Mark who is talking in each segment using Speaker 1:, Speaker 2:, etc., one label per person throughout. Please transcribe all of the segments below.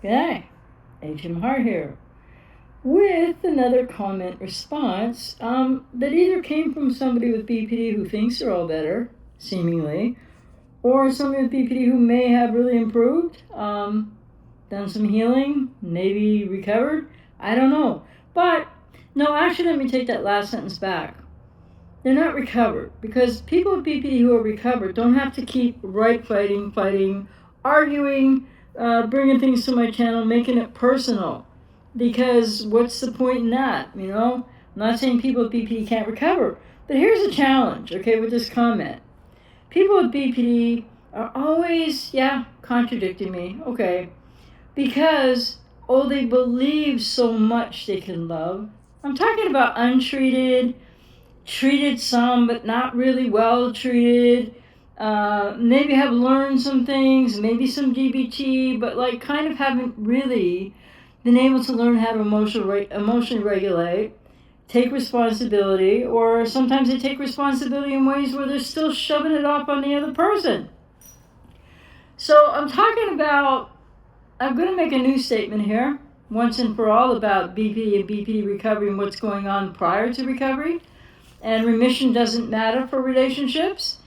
Speaker 1: G'day, Agent Heart here, with another comment response that either came from somebody with BPD who thinks they're all better, seemingly, or somebody with BPD who may have really improved, done some healing, maybe recovered. I don't know. But, no, actually, let me take that last sentence back. They're not recovered, because people with BPD who are recovered don't have to keep fighting, arguing, bringing things to my channel, making it personal. Because what's the point in that? I'm not saying people with BPD can't recover, but here's a challenge, okay, with this comment. People with BPD are always, contradicting me, okay, because, they believe so much they can love. I'm talking about untreated, treated some, but not really well treated. Maybe have learned some things, maybe some DBT, but kind of haven't really been able to learn how to emotionally regulate, take responsibility, or sometimes they take responsibility in ways where they're still shoving it off on the other person. So I'm going to make a new statement here, once and for all, about BPD and BPD recovery and what's going on prior to recovery. And remission doesn't matter for relationships.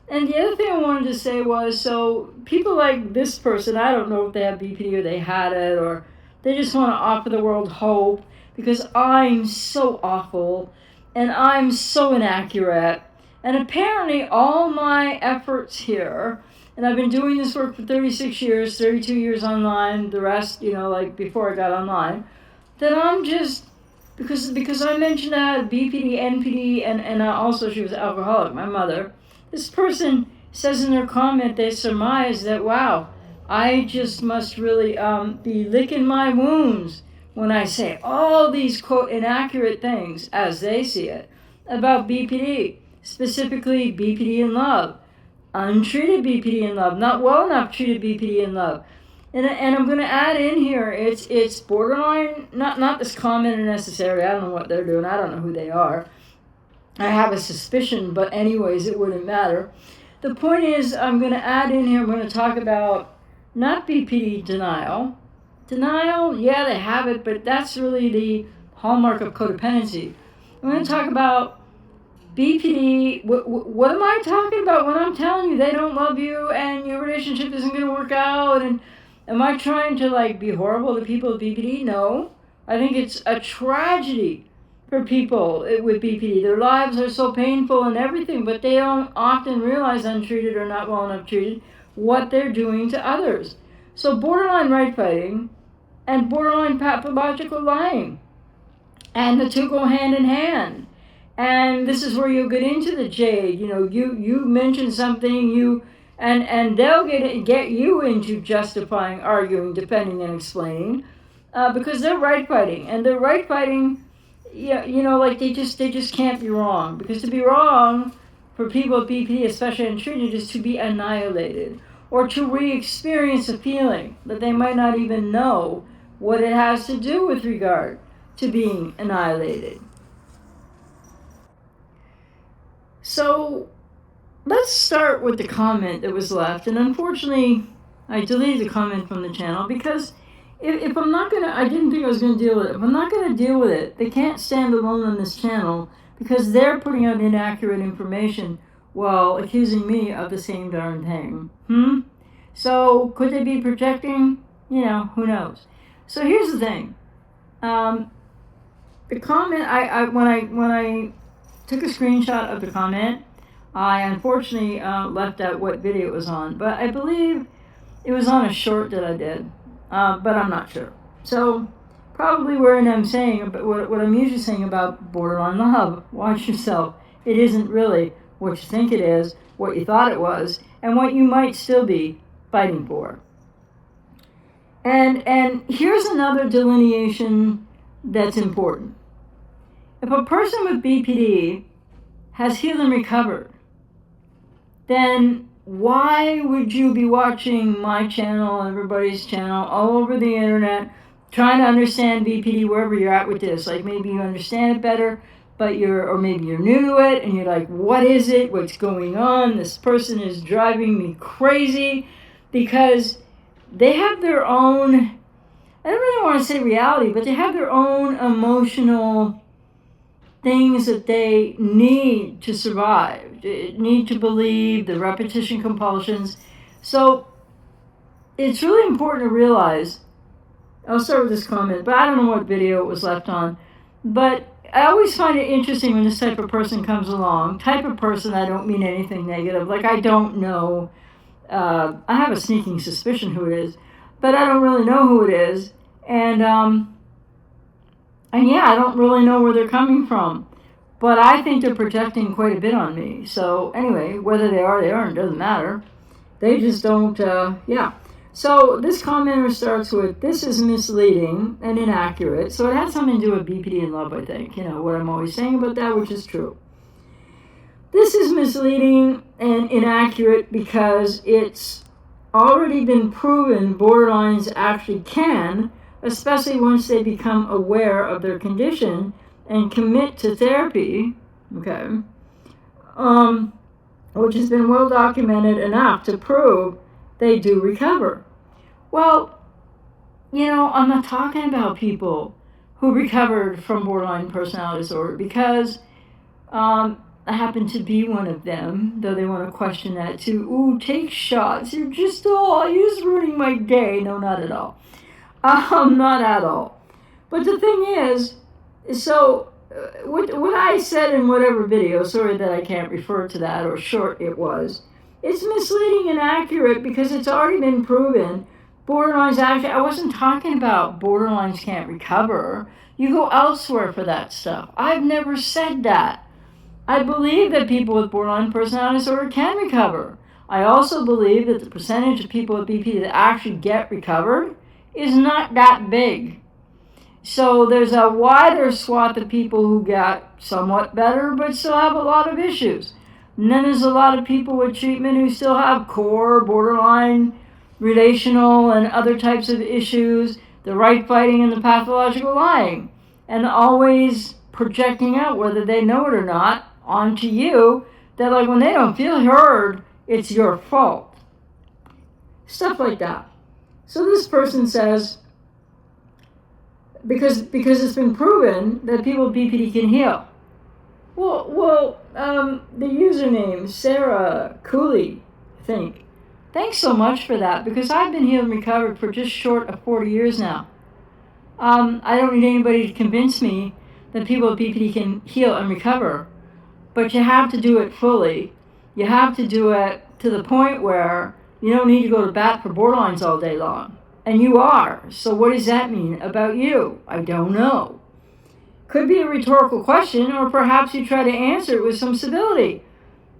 Speaker 1: And the other thing I wanted to say was, so people like this person, I don't know if they have BPD or they had it, or they just want to offer the world hope because I'm so awful and I'm so inaccurate. And apparently all my efforts here, and I've been doing this work for 36 years, 32 years online, the rest, before I got online, that I'm just, because I mentioned that BPD, NPD, and also she was alcoholic, my mother. This person says in their comment, they surmise that, wow, I just must really be licking my wounds when I say all these, quote, inaccurate things, as they see it, about BPD, specifically BPD in love, untreated BPD in love, not well enough treated BPD in love. And I'm going to add in here, it's borderline, not this comment necessary, I don't know what they're doing, I don't know who they are. I have a suspicion, but anyways, it wouldn't matter. The point is, I'm going to add in here, I'm going to talk about not BPD denial. Denial, yeah, they have it, but that's really the hallmark of codependency. I'm going to talk about BPD. What am I talking about when I'm telling you they don't love you and your relationship isn't going to work out? And am I trying to be horrible to people with BPD? No. I think it's a tragedy for people with BPD. Their lives are so painful and everything, but they don't often realize, untreated or not well enough treated, what they're doing to others. So borderline right fighting and borderline pathological lying, and the two go hand in hand. And this is where you get into the jade. You mention something, and they'll get you into justifying, arguing, defending, and explaining, because they're right fighting, and they're right fighting. They just can't be wrong, because to be wrong for people with BPD, especially untreated, is to be annihilated or to re-experience a feeling that they might not even know what it has to do with regard to being annihilated. So let's start with the comment that was left, and unfortunately I deleted the comment from the channel because if I'm not gonna, I didn't think I was gonna deal with it. If I'm not gonna deal with it, they can't stand alone on this channel because they're putting out inaccurate information while accusing me of the same darn thing. So could they be projecting? Who knows? So here's the thing. The comment, when I took a screenshot of the comment, I unfortunately left out what video it was on, but I believe it was on a short that I did, but I'm not sure. So probably where I'm saying, but what I'm usually saying about borderline love, watch yourself. It isn't really what you think it is, what you thought it was, and what you might still be fighting for. And here's another delineation that's important. If a person with BPD has healed and recovered, then why would you be watching my channel, everybody's channel, all over the internet, trying to understand BPD wherever you're at with this? Maybe you understand it better, but or maybe you're new to it, and you're like, what is it? What's going on? This person is driving me crazy, because they have their own I don't really want to say reality, but they have their own emotional things that they need to survive, need to believe, the repetition compulsions. So it's really important to realize, I'll start with this comment, but I don't know what video it was left on, but I always find it interesting when this type of person comes along. Type of person, I don't mean anything negative. Like, I don't know, I have a sneaking suspicion who it is, but I don't really know who it is. And yeah, I don't really know where they're coming from. But I think they're projecting quite a bit on me. So anyway, whether they aren't, doesn't matter. They just don't, yeah. So this commenter starts with, this is misleading and inaccurate. So it has something to do with BPD and love, I think. You know, what I'm always saying about that, which is true. This is misleading and inaccurate because it's already been proven borderlines actually can, especially once they become aware of their condition and commit to therapy, okay, which has been well documented enough to prove they do recover. Well, you know, I'm not talking about people who recovered from borderline personality disorder because I happen to be one of them, though they want to question that too. Ooh, take shots. You're just ruining my day. No, not at all. Not at all. But the thing is, so what I said in whatever video, sorry that I can't refer to that or short it was, it's misleading and inaccurate because it's already been proven. Borderlines actually, I wasn't talking about borderlines can't recover. You go elsewhere for that stuff. I've never said that. I believe that people with borderline personality disorder can recover. I also believe that the percentage of people with BPD that actually get recovered is not that big. So there's a wider swath of people who got somewhat better but still have a lot of issues. And then there's a lot of people with treatment who still have core, borderline, relational, and other types of issues, the right fighting and the pathological lying, and always projecting out, whether they know it or not, onto you, that like when they don't feel heard, it's your fault. Stuff like that. So this person says, because it's been proven that people with BPD can heal. Well, the username, Sarah Cooley, I think. Thanks so much for that, because I've been healed and recovered for just short of 40 years now. I don't need anybody to convince me that people with BPD can heal and recover, but you have to do it fully. You have to do it to the point where you don't need to go to bat for borderlines all day long. And you are. So what does that mean about you? I don't know. Could be a rhetorical question, or perhaps you try to answer it with some civility.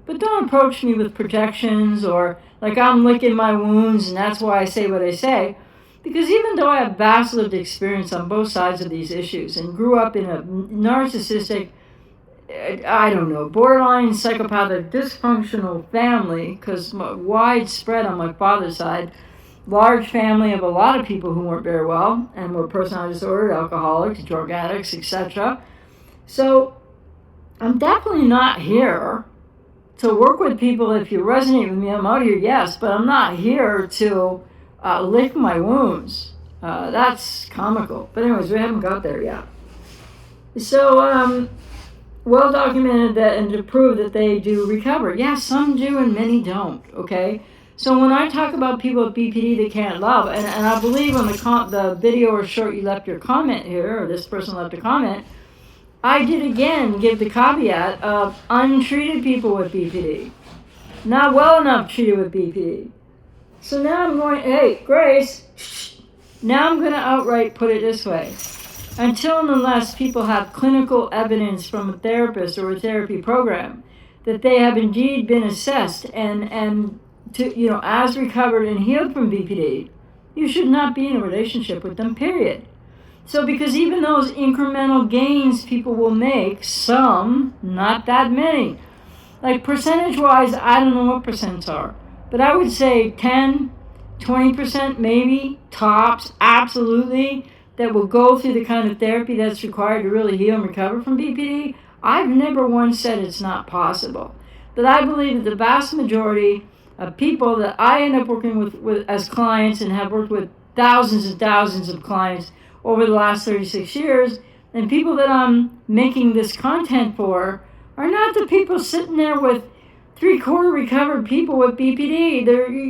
Speaker 1: But don't approach me with projections or like I'm licking my wounds and that's why I say what I say. Because even though I have vast lived experience on both sides of these issues and grew up in a narcissistic, I don't know, borderline psychopathic dysfunctional family, because widespread on my father's side, large family of a lot of people who weren't very well and were personality disordered, alcoholics, drug addicts, etc. So I'm definitely not here to work with people. If you resonate with me, I'm out here, yes, but I'm not here to lick my wounds. That's comical. But anyways, we haven't got there yet. So, well documented that and to prove that they do recover. Yeah, some do and many don't, okay? So when I talk about people with BPD that can't love, and I believe on the video or short you left your comment here, or this person left a comment, I did again give the caveat of untreated people with BPD. Not well enough treated with BPD. So now I'm going, hey, Grace, now I'm going to outright put it this way. Until and unless people have clinical evidence from a therapist or a therapy program that they have indeed been assessed and to, you know, as recovered and healed from BPD, you should not be in a relationship with them, period. So because even those incremental gains people will make, some, not that many, like percentage-wise, I don't know what percents are, but I would say 10, 20% maybe, tops, absolutely, that will go through the kind of therapy that's required to really heal and recover from BPD. I've never once said it's not possible. But I believe that the vast majority of people that I end up working with as clients and have worked with thousands and thousands of clients over the last 36 years. And people that I'm making this content for are not the people sitting there with 3/4 recovered people with BPD.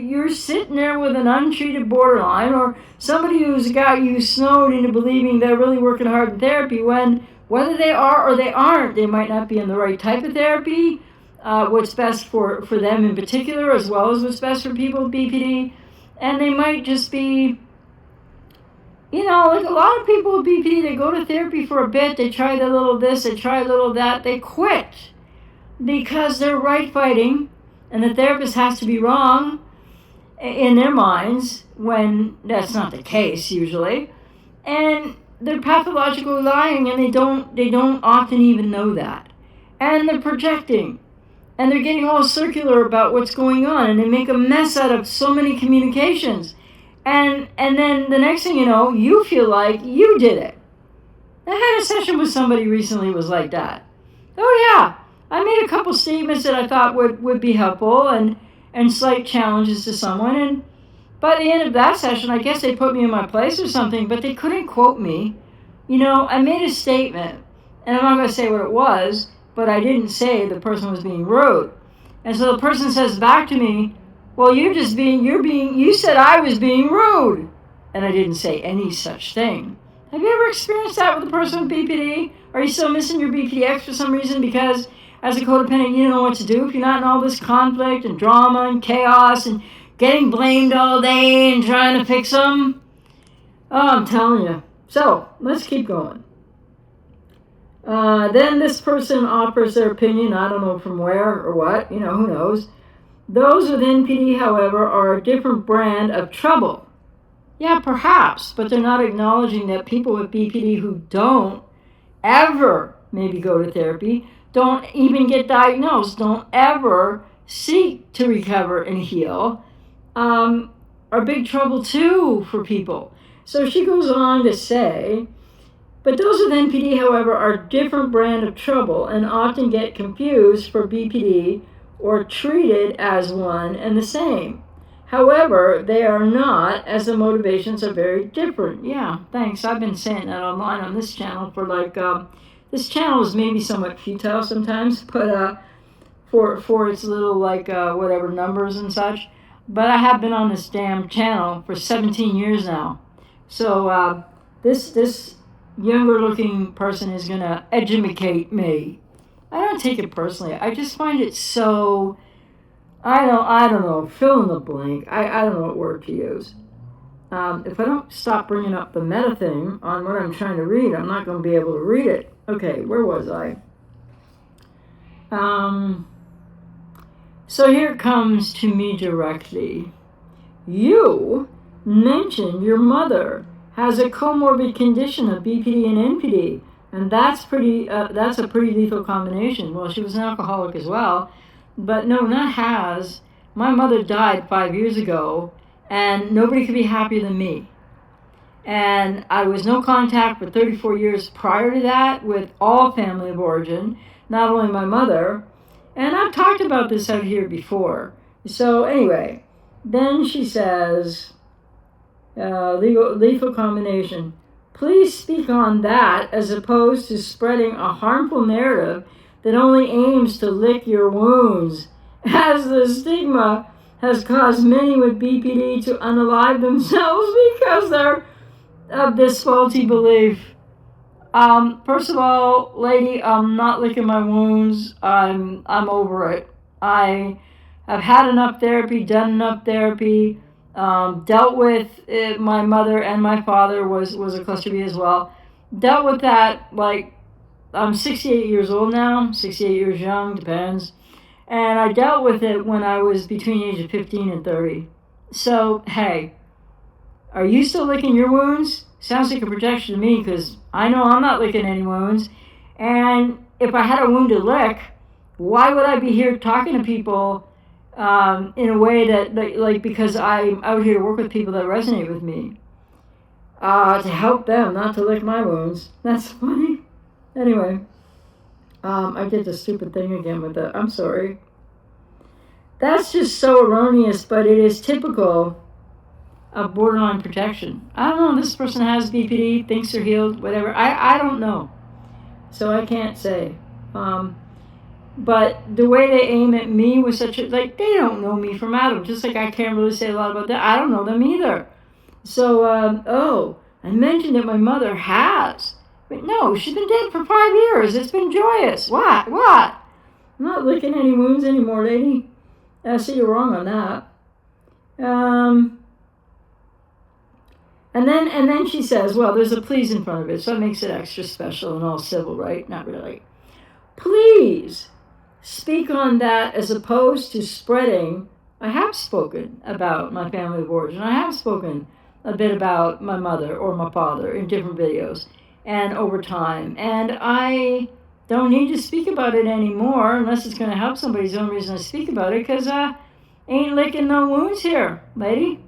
Speaker 1: You're sitting there with an untreated borderline, or somebody who's got you snowed into believing they're really working hard in therapy when whether they are or they aren't, they might not be in the right type of therapy, what's best for them in particular, as well as what's best for people with BPD. And they might just be, like a lot of people with BPD, they go to therapy for a bit, they try a little this, they try a little that, they quit because they're right fighting, and the therapist has to be wrong in their minds when that's not the case usually, and they're pathologically lying, and they don't often even know that, and they're projecting, and they're getting all circular about what's going on, and they make a mess out of so many communications, and then the next thing you know, you feel like you did it. I had a session with somebody recently who was like that. Oh yeah, I made a couple statements that I thought would be helpful and slight challenges to someone, and by the end of that session, I guess they put me in my place or something, but they couldn't quote me. I made a statement, and I'm not going to say what it was, but I didn't say the person was being rude. And so the person says back to me, well, you said I was being rude. And I didn't say any such thing. Have you ever experienced that with a person with BPD? Are you still missing your BPDX for some reason because as a codependent you don't know what to do if you're not in all this conflict and drama and chaos and getting blamed all day and trying to fix them? Oh, I'm telling you. So, let's keep going. Then this person offers their opinion, I don't know from where or what, who knows. Those with NPD, however, are a different brand of trouble. Yeah, perhaps, but they're not acknowledging that people with BPD who don't ever maybe go to therapy, don't even get diagnosed, don't ever seek to recover and heal, are big trouble too for people. So she goes on to say, but those with NPD, however, are a different brand of trouble and often get confused for BPD or treated as one and the same. However, they are not, as the motivations are very different. Yeah, thanks. I've been saying that online on this channel for this channel is maybe somewhat futile sometimes, but for its little whatever numbers and such. But I have been on this damn channel for 17 years now. So this younger looking person is gonna educate me. I don't take it personally. I just find it so, I don't know, fill in the blank. I don't know what word to use. If I don't stop bringing up the meta thing on what I'm trying to read, I'm not going to be able to read it. Okay, where was I? So here it comes to me directly. You mentioned your mother has a comorbid condition of BPD and NPD, and that's a pretty lethal combination. Well, she was an alcoholic as well, but no, not has. My mother died 5 years ago, and nobody could be happier than me. And I was no contact for 34 years prior to that with all family of origin, not only my mother. And I've talked about this out here before. So anyway, then she says, lethal combination. Please speak on that as opposed to spreading a harmful narrative that only aims to lick your wounds, as the stigma has caused many with BPD to unalive themselves because they're of this faulty belief. First of all, lady, I'm not licking my wounds. I'm over it. I have had enough therapy, done enough therapy, dealt with it. My mother and my father was a cluster B as well. Dealt with that, I'm 68 years old now, 68 years young, depends. And I dealt with it when I was between the age of 15 and 30. So, hey, are you still licking your wounds? Sounds like a projection to me, because I know I'm not licking any wounds. And if I had a wound to lick, why would I be here talking to people in a way that, because I'm out here to work with people that resonate with me? To help them, not to lick my wounds. That's funny. Anyway, I did the stupid thing again with that. I'm sorry. That's just so erroneous, but it is typical of borderline protection. I don't know, this person has BPD, thinks they're healed, whatever. I don't know. So I can't say. But the way they aim at me was such a, like, they don't know me from Adam. Just like I can't really say a lot about that. I don't know them either. So, I mentioned that my mother has. But no, she's been dead for 5 years. It's been joyous. What? I'm not licking any wounds anymore, lady. So you're wrong on that. And then she says, well, there's a please in front of it, so it makes it extra special and all civil, right? Not really. Please speak on that as opposed to spreading. I have spoken about my family of origin. I have spoken a bit about my mother or my father in different videos and over time. And I don't need to speak about it anymore unless it's going to help somebody. The only reason I speak about it because ain't licking no wounds here, lady.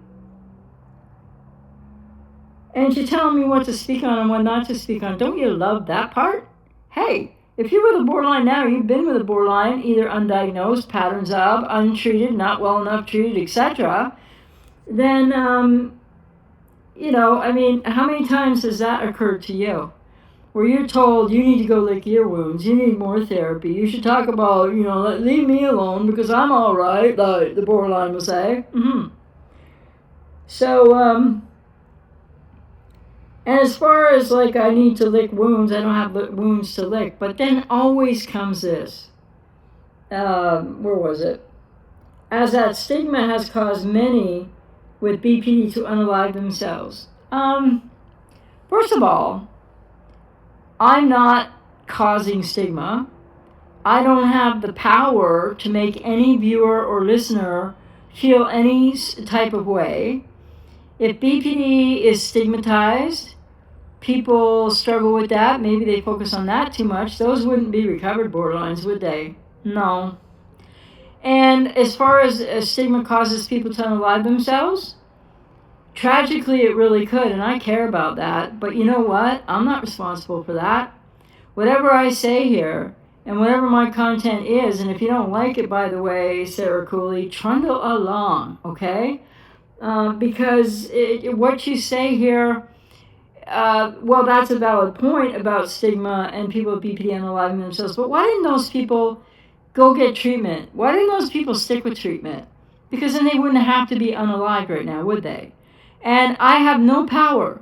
Speaker 1: And she's telling me what to speak on and what not to speak on. Don't you love that part? Hey, if you're with a borderline now, you've been with a borderline, either undiagnosed, patterns of, untreated, not well enough treated, etc., then, I mean, how many times has that occurred to you? Where you're told you need to go lick your wounds, you need more therapy, you should talk about, leave me alone because I'm all right, like the borderline will say. So, and as far as like I need to lick wounds, I don't have wounds to lick. But then always comes this. Where was it? As that stigma has caused many with BPD to unalive themselves. First of all, I'm not causing stigma. I don't have the power to make any viewer or listener feel any type of way. If BPD is stigmatized, people struggle with that. Maybe they focus on that too much. Those wouldn't be recovered borderlines, would they? No. And as far as stigma causes people to unalive themselves, tragically it really could, and I care about that. But you know what? I'm not responsible for that. Whatever I say here, and whatever my content is, and if you don't like it, by the way, Sarah Cooley, trundle along, okay? Because what you say here, well, that's a valid point about stigma and people with BPD unaliving themselves. But why didn't those people go get treatment? Why didn't those people stick with treatment? Because then they wouldn't have to be unalived right now, would they? And I have no power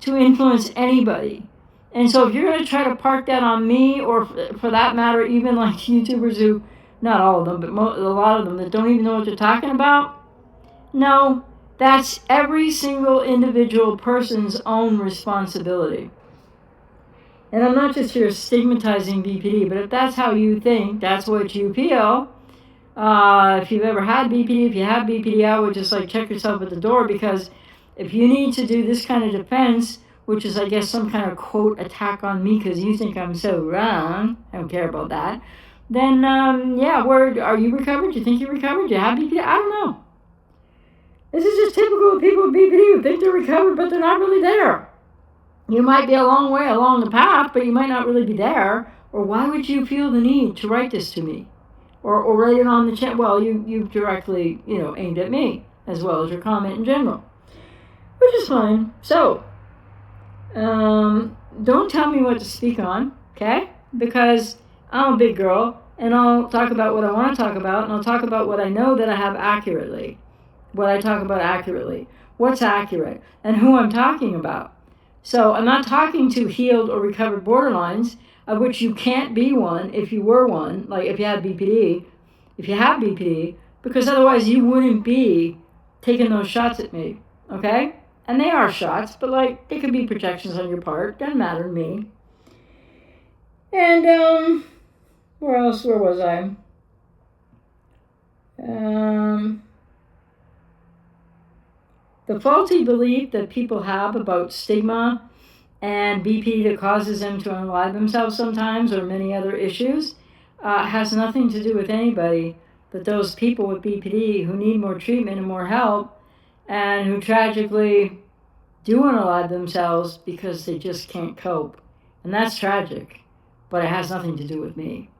Speaker 1: to influence anybody. And so if you're going to try to park that on me, or for that matter, even like YouTubers who, not all of them, but a lot of them that don't even know what they're talking about, no, that's every single individual person's own responsibility. And I'm not just here stigmatizing BPD, but if that's how you think, that's what you feel. If you've ever had BPD, if you have BPD, I would just like check yourself at the door, because if you need to do this kind of defense, which is, I guess, some kind of quote attack on me because you think I'm so wrong, I don't care about that, then, are you recovered? Do you think you're recovered? Do you have BPD? I don't know. This is just typical of people with BPD who think they're recovered, but they're not really there. You might be a long way along the path, but you might not really be there. Or why would you feel the need to write this to me? Or write it on the chat? Well, you've directly, aimed at me, as well as your comment in general. Which is fine. So, don't tell me what to speak on, okay? Because I'm a big girl, and I'll talk about what I want to talk about, and I'll talk about what I know that I have accurately. What I talk about accurately. What's accurate, and who I'm talking about. So I'm not talking to healed or recovered borderlines, of which you can't be one if you were one, like if you had BPD, if you have BPD, because otherwise you wouldn't be taking those shots at me, okay? And they are shots, but like they could be projections on your part, doesn't matter to me. And where was I? The faulty belief that people have about stigma and BPD that causes them to unalive themselves sometimes, or many other issues, has nothing to do with anybody but those people with BPD who need more treatment and more help, and who tragically do unalive themselves because they just can't cope. And that's tragic, but it has nothing to do with me.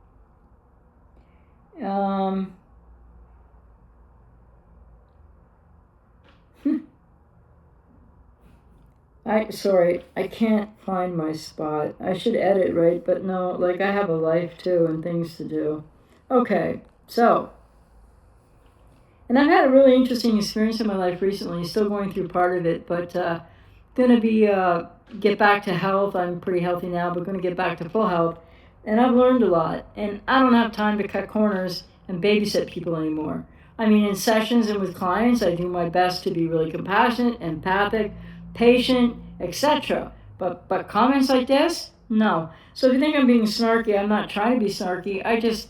Speaker 1: I can't find my spot. I should edit, right? But no, like I have a life too and things to do. Okay, so, and I've had a really interesting experience in my life recently, still going through part of it, but gonna be, get back to health. I'm pretty healthy now, but gonna get back to full health. And I've learned a lot, and I don't have time to cut corners and babysit people anymore. I mean, in sessions and with clients, I do my best to be really compassionate, empathic, patient, etc. But comments like this, no. So if you think I'm being snarky, I'm not trying to be snarky. I just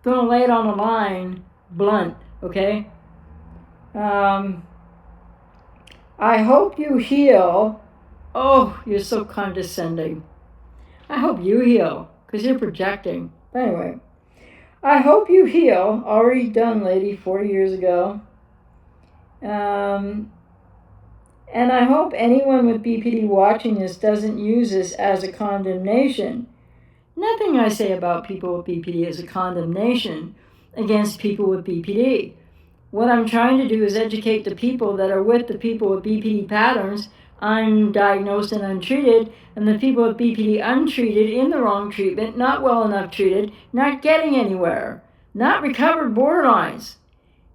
Speaker 1: gonna lay it on the line, blunt. Okay. I hope you heal. Oh, you're so condescending. I hope you heal, because you're projecting. Anyway, I hope you heal. Already done, lady, 40 years ago. And I hope anyone with BPD watching this doesn't use this as a condemnation. Nothing I say about people with BPD is a condemnation against people with BPD. What I'm trying to do is educate the people that are with the people with BPD patterns, undiagnosed and untreated, and the people with BPD untreated, in the wrong treatment, not well enough treated, not getting anywhere, not recovered borderlines.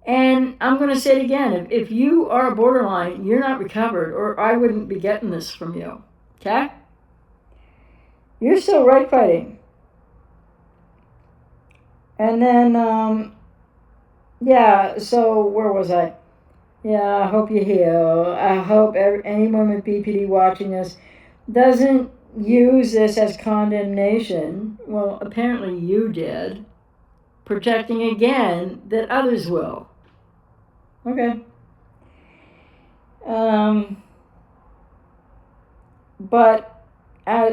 Speaker 1: And I'm going to say it again, if you are a borderline, you're not recovered, or I wouldn't be getting this from you. Okay? You're still right fighting. And then, yeah, so where was I? Yeah, I hope you heal. I hope anyone with BPD watching this doesn't use this as condemnation. Well, apparently you did. Projecting again that others will. Okay. But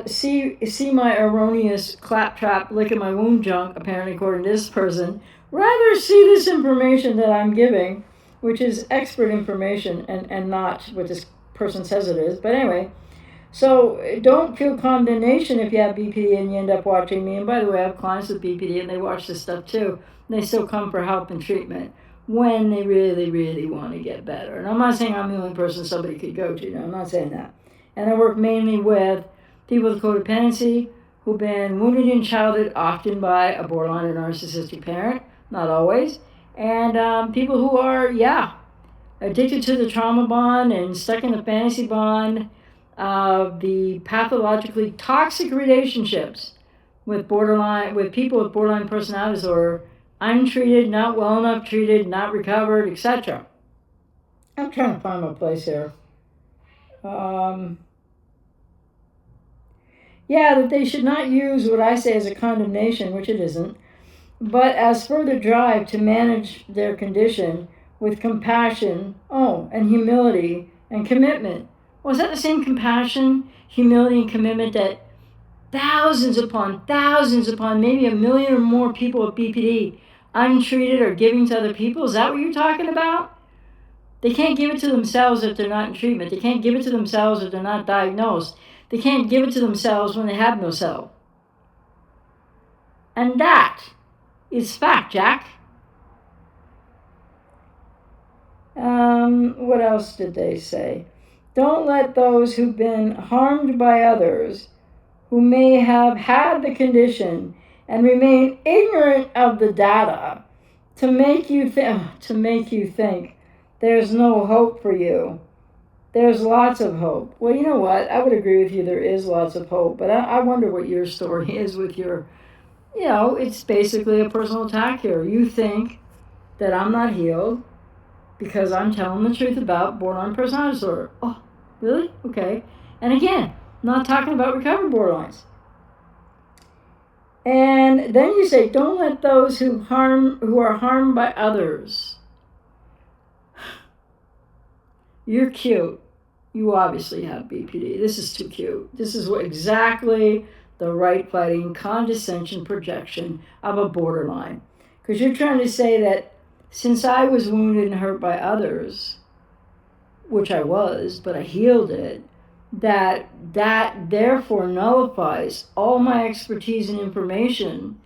Speaker 1: see my erroneous claptrap lick of my wound junk, apparently according to this person. Rather see this information that I'm giving, which is expert information and not what this person says it is. But anyway, so don't feel condemnation if you have BPD and you end up watching me. And by the way, I have clients with BPD and they watch this stuff too. And they still come for help and treatment when they really, really want to get better. And I'm not saying I'm the only person somebody could go to. No, I'm not saying that. And I work mainly with people with codependency who've been wounded in childhood, often by a borderline or narcissistic parent, not always, and people who are, addicted to the trauma bond and stuck in the fantasy bond of the pathologically toxic relationships with people with borderline personality disorder, untreated, not well enough treated, not recovered, etc. I'm trying to find my place here. That they should not use what I say as a condemnation, which it isn't, but as further drive to manage their condition with compassion, and humility and commitment. Well, is that the same compassion, humility, and commitment that thousands upon, maybe 1 million or more people with BPD, untreated, are giving to other people? Is that what you're talking about? They can't give it to themselves if they're not in treatment. They can't give it to themselves if they're not diagnosed. They can't give it to themselves when they have no self. And that is fact, Jack. What else did they say? Don't let those who've been harmed by others, who may have had the condition and remain ignorant of the data, to make you think there's no hope for you. There's lots of hope. Well, you know what? I would agree with you. There is lots of hope, but I wonder what your story is with your. It's basically a personal attack here. You think that I'm not healed because I'm telling the truth about borderline personality disorder. Oh, really? Okay. And again, not talking about recovered borderlines. And then you say, don't let those who are harmed by others. You're cute. You obviously have BPD. This is too cute. This is exactly the right fighting condescension projection of a borderline. Because you're trying to say that since I was wounded and hurt by others, which I was, but I healed it, that therefore nullifies all my expertise and information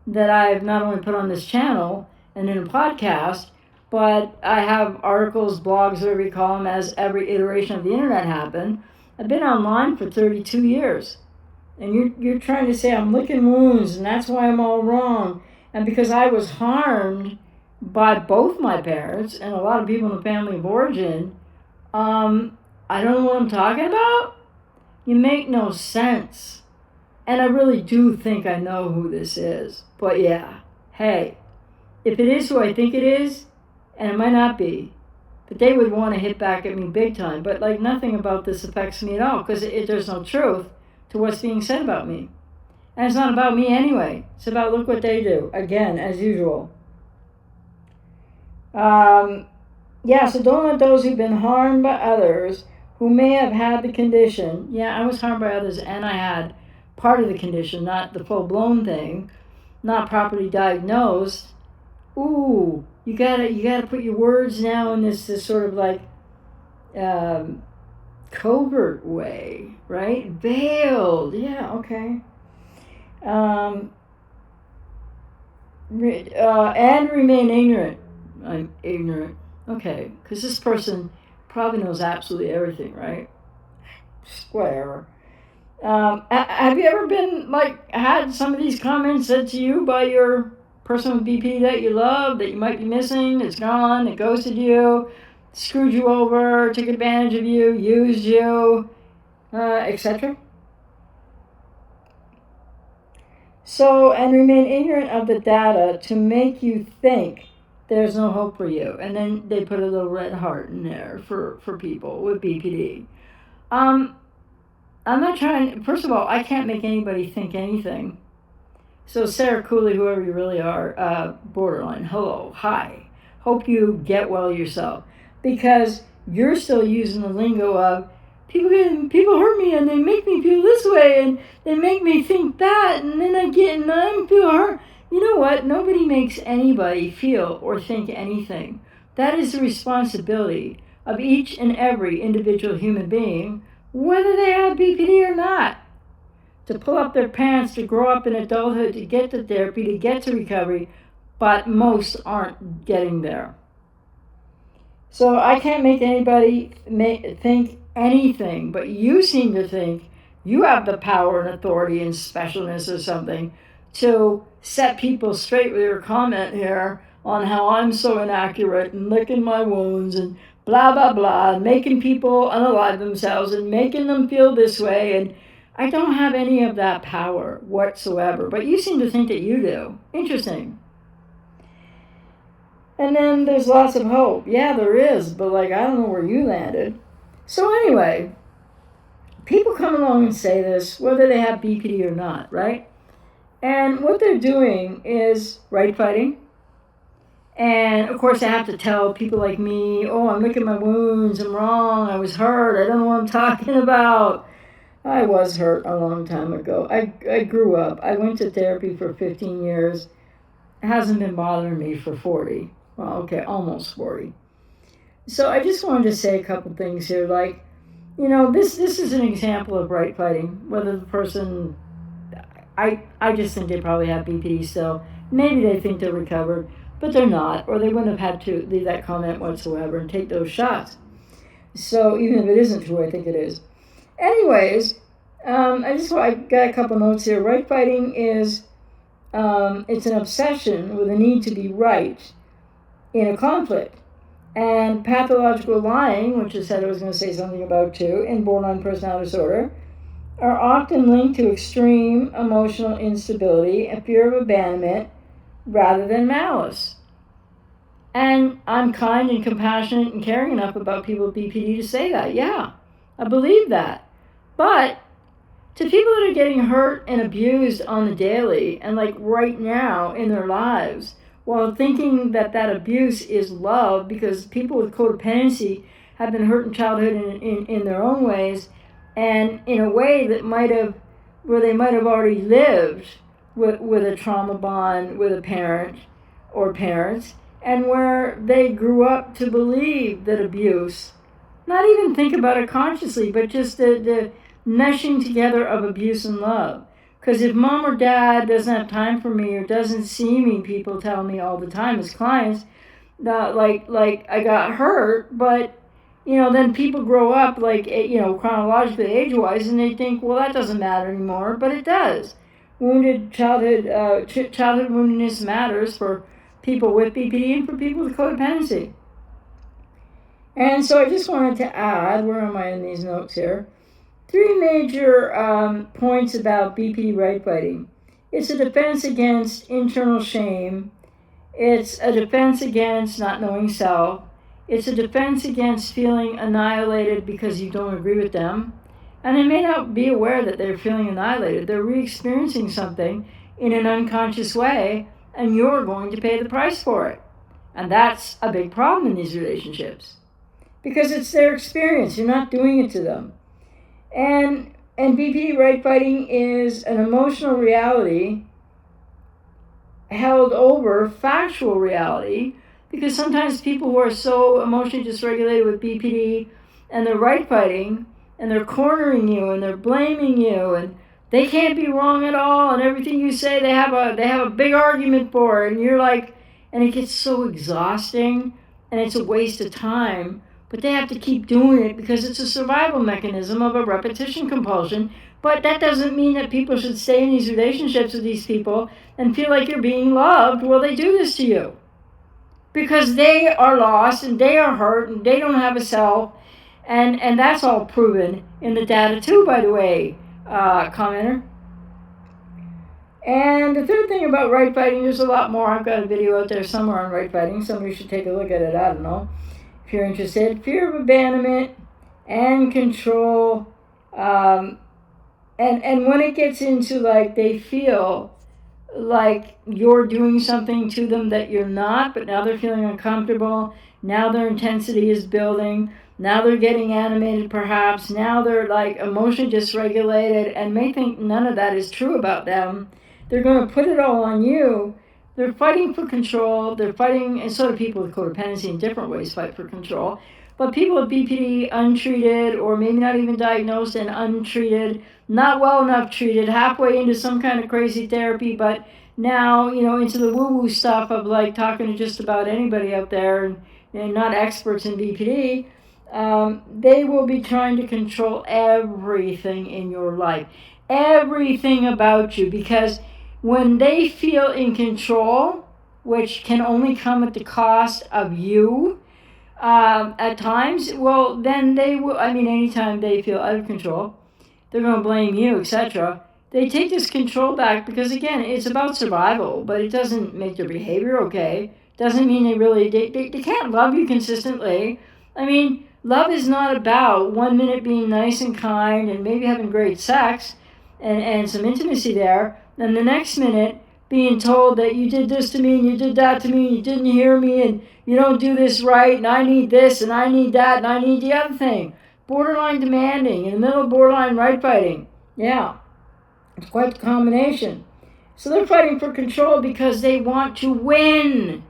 Speaker 1: that I've not only put on this channel and in a podcast, but I have articles, blogs, whatever you call them, as every iteration of the internet happened, I've been online for 32 years. And you're trying to say I'm licking wounds and that's why I'm all wrong. And because I was harmed by both my parents and a lot of people in the family of origin, I don't know what I'm talking about? You make no sense. And I really do think I know who this is. But yeah, hey, if it is who I think it is, and it might not be, but they would want to hit back at me big time. But like nothing about this affects me at all because there's no truth to what's being said about me. And it's not about me anyway. It's about look what they do. Again, as usual. Yeah, so don't let those who've been harmed by others who may have had the condition. Yeah, I was harmed by others and I had part of the condition, not the full-blown thing, not properly diagnosed. Ooh, you gotta put your words now in this sort of like covert way, right? Veiled. Yeah, okay. And remain ignorant. I'm ignorant. Okay, because this person probably knows absolutely everything, right? Whatever. Have you ever been had some of these comments said to you by your person with BPD that you love, that you might be missing, that's gone, that ghosted you, screwed you over, took advantage of you, used you, etc.? So, and remain ignorant of the data to make you think there's no hope for you. And then they put a little red heart in there for people with BPD. I'm not trying, first of all, I can't make anybody think anything. So Sarah Cooley, whoever you really are, borderline, hello, hi. Hope you get well yourself. Because you're still using the lingo of, people hurt me and they make me feel this way and they make me think that and then I feel hurt. You know what? Nobody makes anybody feel or think anything. That is the responsibility of each and every individual human being, whether they have BPD or not. To pull up their pants, to grow up in adulthood, to get to therapy, to get to recovery, but most aren't getting there. So I can't make anybody think anything, but you seem to think you have the power and authority and specialness or something to set people straight with your comment here on how I'm so inaccurate and licking my wounds and blah, blah, blah, and making people unalive themselves and making them feel this way. And I don't have any of that power whatsoever, but you seem to think that you do. Interesting. And then there's lots of hope. Yeah, there is, but I don't know where you landed. So anyway, people come along and say this, whether they have BPD or not, right? And what they're doing is right fighting. And of course, I have to tell people like me, oh, I'm licking my wounds, I'm wrong, I was hurt, I don't know what I'm talking about. I was hurt a long time ago. I grew up. I went to therapy for 15 years. It hasn't been bothering me for 40. Well, okay, almost 40. So I just wanted to say a couple things here. This is an example of right fighting. Whether the person, I just think they probably have BPD still. Maybe they think they're recovered, but they're not, or they wouldn't have had to leave that comment whatsoever and take those shots. So even if it isn't true, I think it is. Anyways, I got a couple notes here. Right fighting is, it's an obsession with a need to be right in a conflict. And pathological lying, which I said I was going to say something about too, in borderline personality disorder, are often linked to extreme emotional instability and fear of abandonment rather than malice. And I'm kind and compassionate and caring enough about people with BPD to say that. Yeah, I believe that. But to people that are getting hurt and abused on the daily and right now in their lives, while thinking that abuse is love, because people with codependency have been hurt in childhood in their own ways, and in a way that where they might have already lived with a trauma bond with a parent or parents, and where they grew up to believe that abuse, not even think about it consciously, but just the meshing together of abuse and love. Because if mom or dad doesn't have time for me or doesn't see me, people tell me all the time as clients, that I got hurt, but then people grow up like, chronologically age-wise, and they think, well, that doesn't matter anymore, but it does. Childhood woundedness matters for people with BPD and for people with codependency. And so I just wanted to add, where am I in these notes here? 3 major points about BPD right fighting. It's a defense against internal shame. It's a defense against not knowing self. It's a defense against feeling annihilated because you don't agree with them. And they may not be aware that they're feeling annihilated. They're re-experiencing something in an unconscious way, and you're going to pay the price for it. And that's a big problem in these relationships, because it's their experience. You're not doing it to them. And BPD right fighting is an emotional reality held over factual reality, because sometimes people who are so emotionally dysregulated with BPD and they're right fighting and they're cornering you and they're blaming you and they can't be wrong at all, and everything you say they have a big argument for, and you're like, and it gets so exhausting and it's a waste of time. But they have to keep doing it because it's a survival mechanism of a repetition compulsion. But that doesn't mean that people should stay in these relationships with these people and feel like you're being loved while they do this to you. Because they are lost and they are hurt and they don't have a self. And that's all proven in the data too, by the way, commenter. And the third thing about right fighting, there's a lot more. I've got a video out there somewhere on right fighting. Somebody should take a look at it. I don't know. If you're interested, fear of abandonment and control, and when it gets into like they feel like you're doing something to them that you're not, but now they're feeling uncomfortable, now their intensity is building, now they're getting animated perhaps, now they're like emotionally dysregulated and may think none of that is true about them. They're going to put it all on you. They're fighting for control. They're fighting, and so do people with codependency in different ways fight for control. But people with BPD untreated, or maybe not even diagnosed and untreated, not well enough treated, halfway into some kind of crazy therapy, but now, into the woo-woo stuff of like talking to just about anybody out there and not experts in BPD, they will be trying to control everything in your life, everything about you, because when they feel in control, which can only come at the cost of you at times, well, then they will, anytime they feel out of control, they're going to blame you, etc. They take this control back because, again, it's about survival, but it doesn't make their behavior okay. Doesn't mean they can't love you consistently. Love is not about 1 minute being nice and kind and maybe having great sex and some intimacy there, and the next minute being told that you did this to me and you did that to me and you didn't hear me and you don't do this right and I need this and I need that and I need the other thing. Borderline demanding, in the middle of borderline right fighting. Yeah, it's quite the combination. So they're fighting for control because they want to win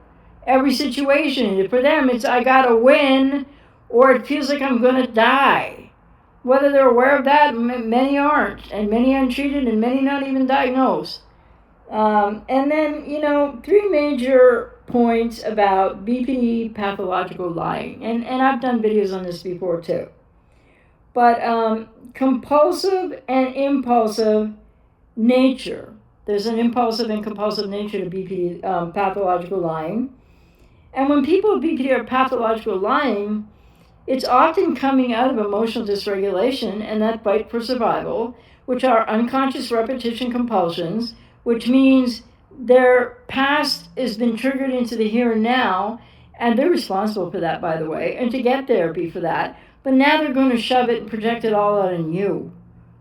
Speaker 1: every situation. For them, it's I gotta win or it feels like I'm gonna die. Whether they're aware of that, many aren't, and many untreated, and many not even diagnosed. And then, 3 major points about BPD pathological lying. And I've done videos on this before too. But compulsive and impulsive nature. There's an impulsive and compulsive nature to BPD pathological lying. And when people with BPD are pathological lying, it's often coming out of emotional dysregulation and that fight for survival, which are unconscious repetition compulsions, which means their past has been triggered into the here and now, and they're responsible for that, by the way, and to get therapy for that. But now they're going to shove it and project it all out on you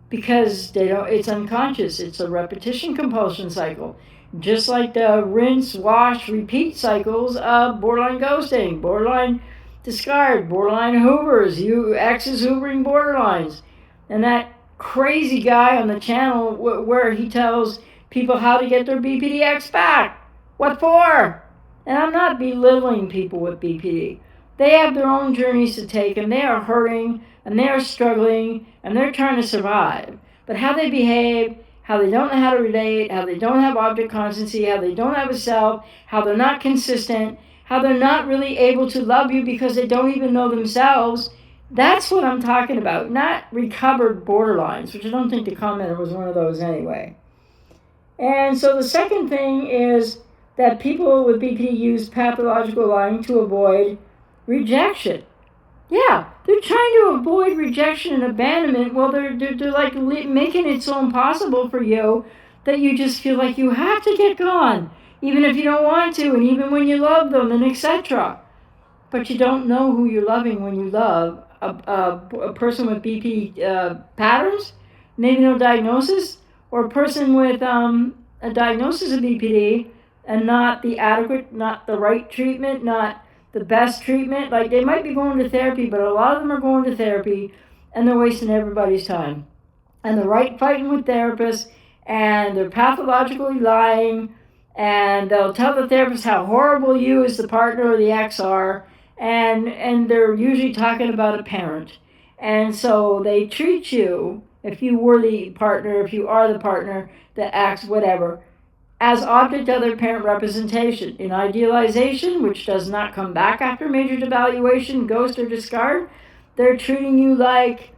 Speaker 1: because it's unconscious. It's a repetition compulsion cycle, just like the rinse, wash, repeat cycles of borderline ghosting, borderline discard, borderline hoovers, you exes hoovering borderlines, and that crazy guy on the channel where he tells people how to get their BPD ex back. What for? And I'm not belittling people with BPD. They have their own journeys to take, and they are hurting, and they are struggling, and they're trying to survive. But how they behave, how they don't know how to relate, how they don't have object constancy, how they don't have a self, how they're not consistent, how they're not really able to love you because they don't even know themselves, That's what I'm talking about, not recovered borderlines, which I don't think the commenter was one of those anyway. And so the second thing is that people with BPD use pathological lying to avoid rejection. Yeah, they're trying to avoid rejection and abandonment. Well, they're like making it so impossible for you that you just feel like you have to get gone, even if you don't want to, and even when you love them, and etc. But you don't know who you're loving when you love a person with BP patterns, maybe no diagnosis, or a person with a diagnosis of BPD and not the adequate, not the right treatment, not the best treatment. Like they might be going to therapy, but a lot of them are going to therapy and they're wasting everybody's time. And they're fighting with therapists and they're pathologically lying and they'll tell the therapist how horrible you as the partner or the ex are, and they're usually talking about a parent. And so they treat you, if you were the partner, if you are the partner, the ex, whatever, as object of their parent representation. In idealization, which does not come back after major devaluation, ghost, or discard, they're treating you like,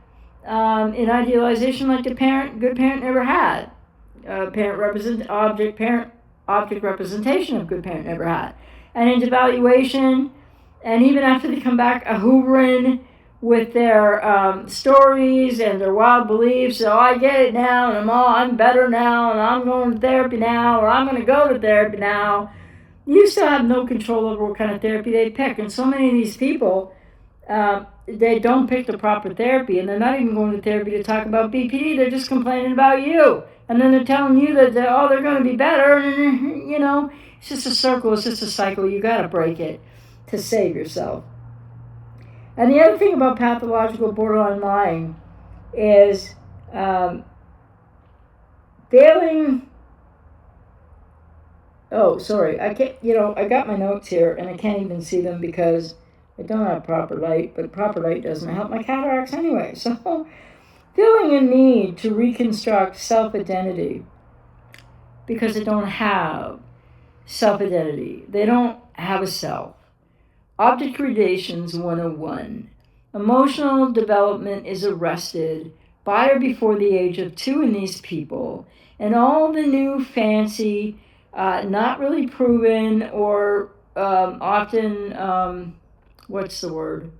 Speaker 1: in idealization, like the good parent never had. Object representation of good parent never had. And in devaluation, and even after they come back a hoovering with their stories and their wild beliefs, so I get it now, and I'm better now, and I'm going to therapy now, or I'm going to go to therapy now. You still have no control over what kind of therapy they pick. And so many of these people, they don't pick the proper therapy, and they're not even going to therapy to talk about BPD. They're just complaining about you, and then they're telling you that they're going to be better. And it's just a circle. It's just a cycle. You got to break it to save yourself. And the other thing about pathological borderline lying is failing. Oh, sorry. I can't. I got my notes here, and I can't even see them because I don't have proper light, but proper light doesn't help my cataracts anyway. So, feeling a need to reconstruct self-identity because they don't have self-identity. They don't have a self. Object Gradations 101. Emotional development is arrested by or before the age of 2 in these people, and all the new fancy, not really proven or often, what's the word?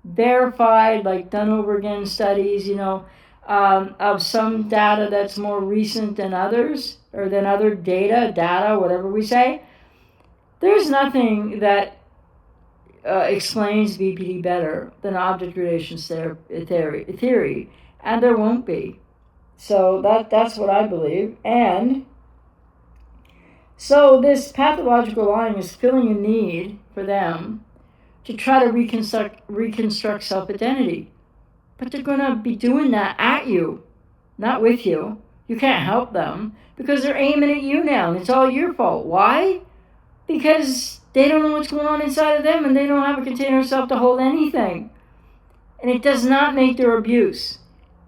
Speaker 1: Verified, like done over again studies, of some data that's more recent than others, or than other data, whatever we say. There's nothing that explains BPD better than object gradations theory, and there won't be. So that's what I believe. And so this pathological lying is filling a need for them to try to reconstruct self-identity. But they're going to be doing that at you, not with you. You can't help them because they're aiming at you now, and it's all your fault. Why? Because they don't know what's going on inside of them, and they don't have a container of self to hold anything. And it does not make their abuse,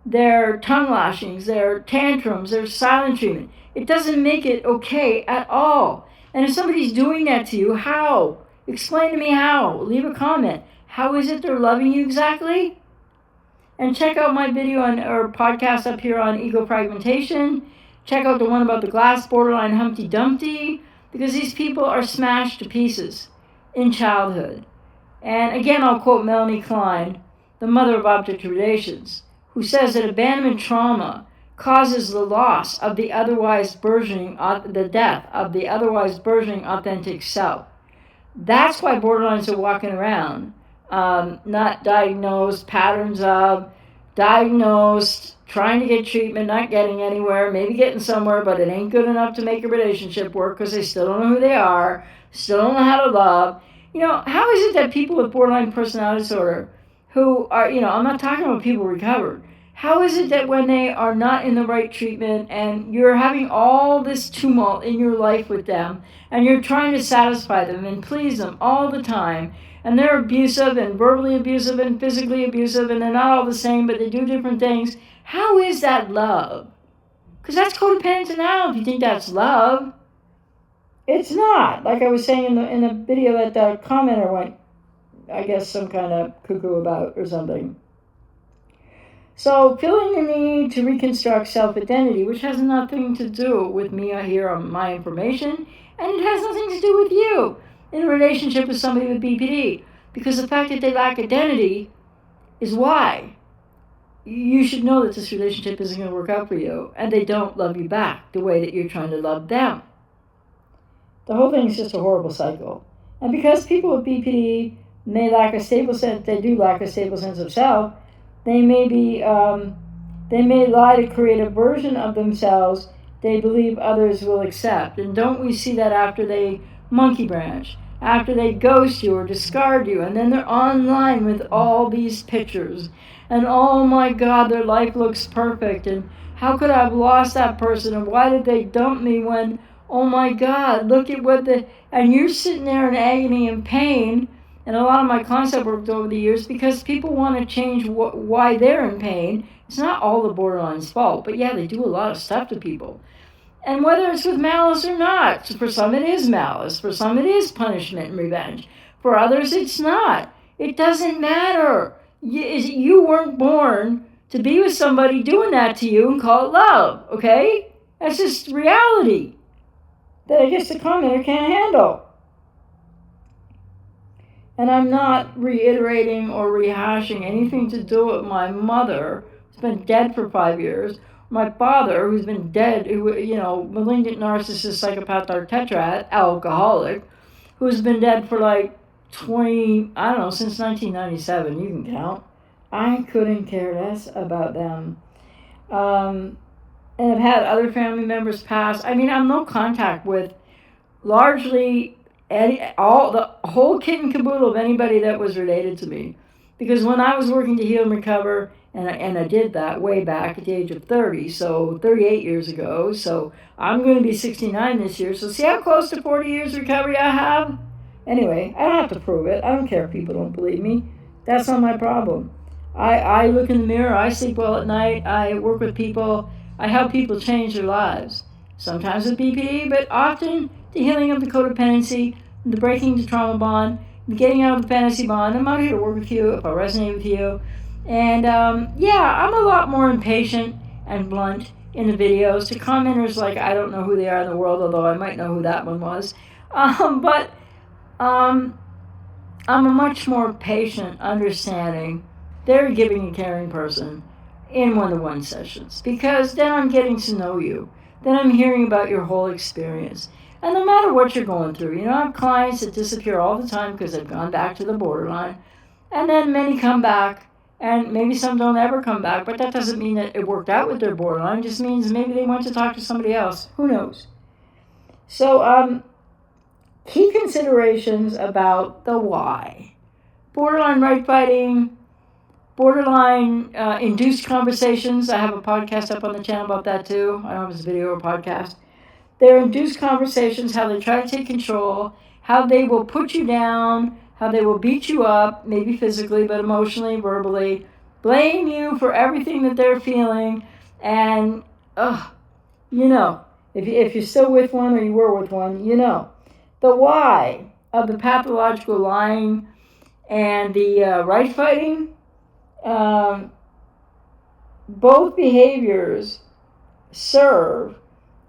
Speaker 1: their tongue lashings, their tantrums, their silent treatment. It doesn't make it okay at all. And if somebody's doing that to you, how? Explain to me how. Leave a comment. How is it they're loving you exactly? And check out my video or podcast up here on ego fragmentation. Check out the one about the glass borderline Humpty Dumpty, because these people are smashed to pieces in childhood. And again, I'll quote Melanie Klein, the mother of object gradations, who says that abandonment trauma causes the loss of the otherwise burgeoning, the death of the otherwise burgeoning authentic self. That's why borderlines are walking around, not diagnosed, patterns of, diagnosed, trying to get treatment, not getting anywhere, maybe getting somewhere, but it ain't good enough to make a relationship work because they still don't know who they are, still don't know how to love. How is it that people with borderline personality disorder who are, I'm not talking about people recovered, how is it that when they are not in the right treatment and you're having all this tumult in your life with them and you're trying to satisfy them and please them all the time, and they're abusive and verbally abusive and physically abusive, and they're not all the same, but they do different things, how is that love? Because that's codependent now if you think that's love. It's not. Like I was saying in the video that the commenter I guess, some kind of cuckoo about or something. So feeling the need to reconstruct self-identity, which has nothing to do with me here on my information, and it has nothing to do with you in a relationship with somebody with BPD, because the fact that they lack identity is why you should know that this relationship isn't going to work out for you, and they don't love you back the way that you're trying to love them. The whole thing is just a horrible cycle. And because people with BPD may lack a stable sense, they do lack a stable sense of self, they may lie to create a version of themselves they believe others will accept. And don't we see that after they monkey branch, after they ghost you or discard you, and then they're online with all these pictures, and oh my God, their life looks perfect, and how could I have lost that person, and why did they dump me when, oh my God, look at and you're sitting there in agony and pain. And a lot of my clients I've worked over the years, because people want to change why they're in pain. It's not all the borderline's fault, but yeah, they do a lot of stuff to people. And whether it's with malice or not, for some it is malice, for some it is punishment and revenge, for others it's not. It doesn't matter. You weren't born to be with somebody doing that to you and call it love, okay? That's just reality that I guess the commenter can't handle. And I'm not reiterating or rehashing anything to do with my mother, who's been dead for 5 years, my father, who's been dead, malignant narcissist, psychopath, or tetrad, alcoholic, who's been dead for like 20, I don't know, since 1997, you can count. I couldn't care less about them. And I've had other family members pass. I mean, I'm no contact with largely the whole kit and caboodle of anybody that was related to me. Because when I was working to heal and recover, and I did that way back at the age of 30, so 38 years ago, so I'm going to be 69 this year, so see how close to 40 years recovery I have? Anyway, I don't have to prove it. I don't care if people don't believe me. That's not my problem. I look in the mirror, I sleep well at night, I work with people, I help people change their lives. Sometimes with BPD, but often the healing of the codependency, the breaking the trauma bond, the getting out of the fantasy bond. I'm out here to work with you if I resonate with you. And I'm a lot more impatient and blunt in the videos to commenters like I don't know who they are in the world, although I might know who that one was. But I'm a much more patient, understanding, very giving and caring person in one-to-one sessions, because then I'm getting to know you. Then I'm hearing about your whole experience. And no matter what you're going through, I have clients that disappear all the time because they've gone back to the borderline. And then many come back, and maybe some don't ever come back, but that doesn't mean that it worked out with their borderline. It just means maybe they went to talk to somebody else. Who knows? So, key considerations about the why. Borderline right fighting, borderline induced conversations. I have a podcast up on the channel about that too. I don't know if it's a video or podcast. They're induced conversations, how they try to take control, how they will put you down, how they will beat you up, maybe physically, but emotionally, verbally, blame you for everything that they're feeling, and, if you're still with one or you were with one, The why of the pathological lying and the right fighting, both behaviors serve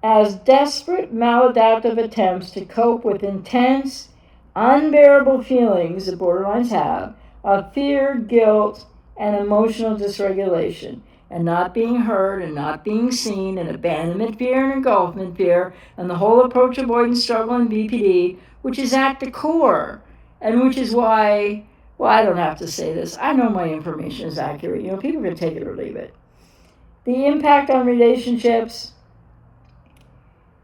Speaker 1: as desperate maladaptive attempts to cope with intense, unbearable feelings that borderlines have of fear, guilt, and emotional dysregulation, and not being heard and not being seen, and abandonment fear and engulfment fear, and the whole approach avoidance struggle in BPD, which is at the core, and which is why, well, I don't have to say this. I know my information is accurate. People can take it or leave it. The impact on relationships.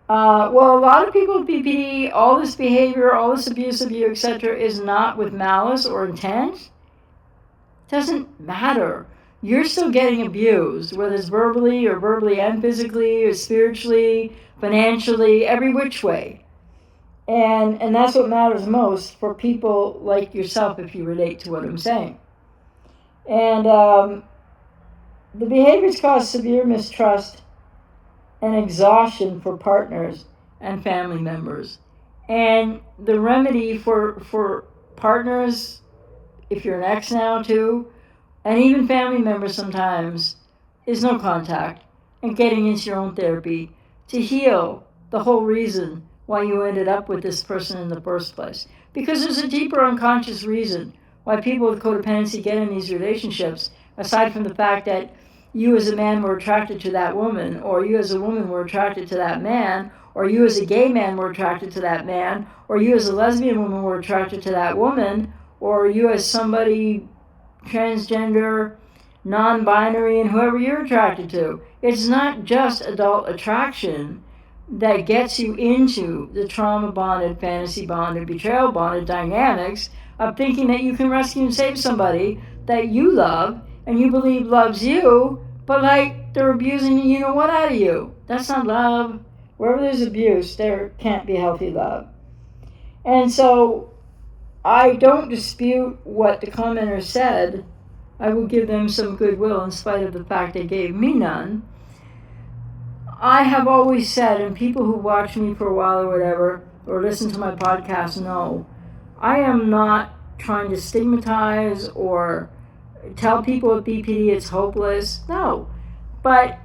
Speaker 1: A lot of people with BPD, all this behavior, all this abuse of you, etc., is not with malice or intent. It doesn't matter. You're still getting abused, whether it's verbally and physically or spiritually, financially, every which way. And that's what matters most for people like yourself if you relate to what I'm saying. And the behaviors cause severe mistrust and exhaustion for partners and family members. And the remedy for partners if you're an ex now too, and even family members sometimes, is no contact and getting into your own therapy to heal the whole reason why you ended up with this person in the first place. Because there's a deeper unconscious reason why people with codependency get in these relationships, aside from the fact that you as a man were attracted to that woman, or you as a woman were attracted to that man, or you as a gay man were attracted to that man, or you as a lesbian woman were attracted to that woman, or you as somebody transgender, non-binary, and whoever you're attracted to. It's not just adult attraction that gets you into the trauma-bonded, fantasy-bonded, betrayal-bonded dynamics of thinking that you can rescue and save somebody that you love and you believe loves you, but like they're abusing you know what out of you. That's not love. Wherever there's abuse, there can't be healthy love. And so I don't dispute what the commenter said. I will give them some goodwill in spite of the fact they gave me none. I have always said, and people who watch me for a while or whatever, or listen to my podcast know, I am not trying to stigmatize or tell people with BPD it's hopeless. No. But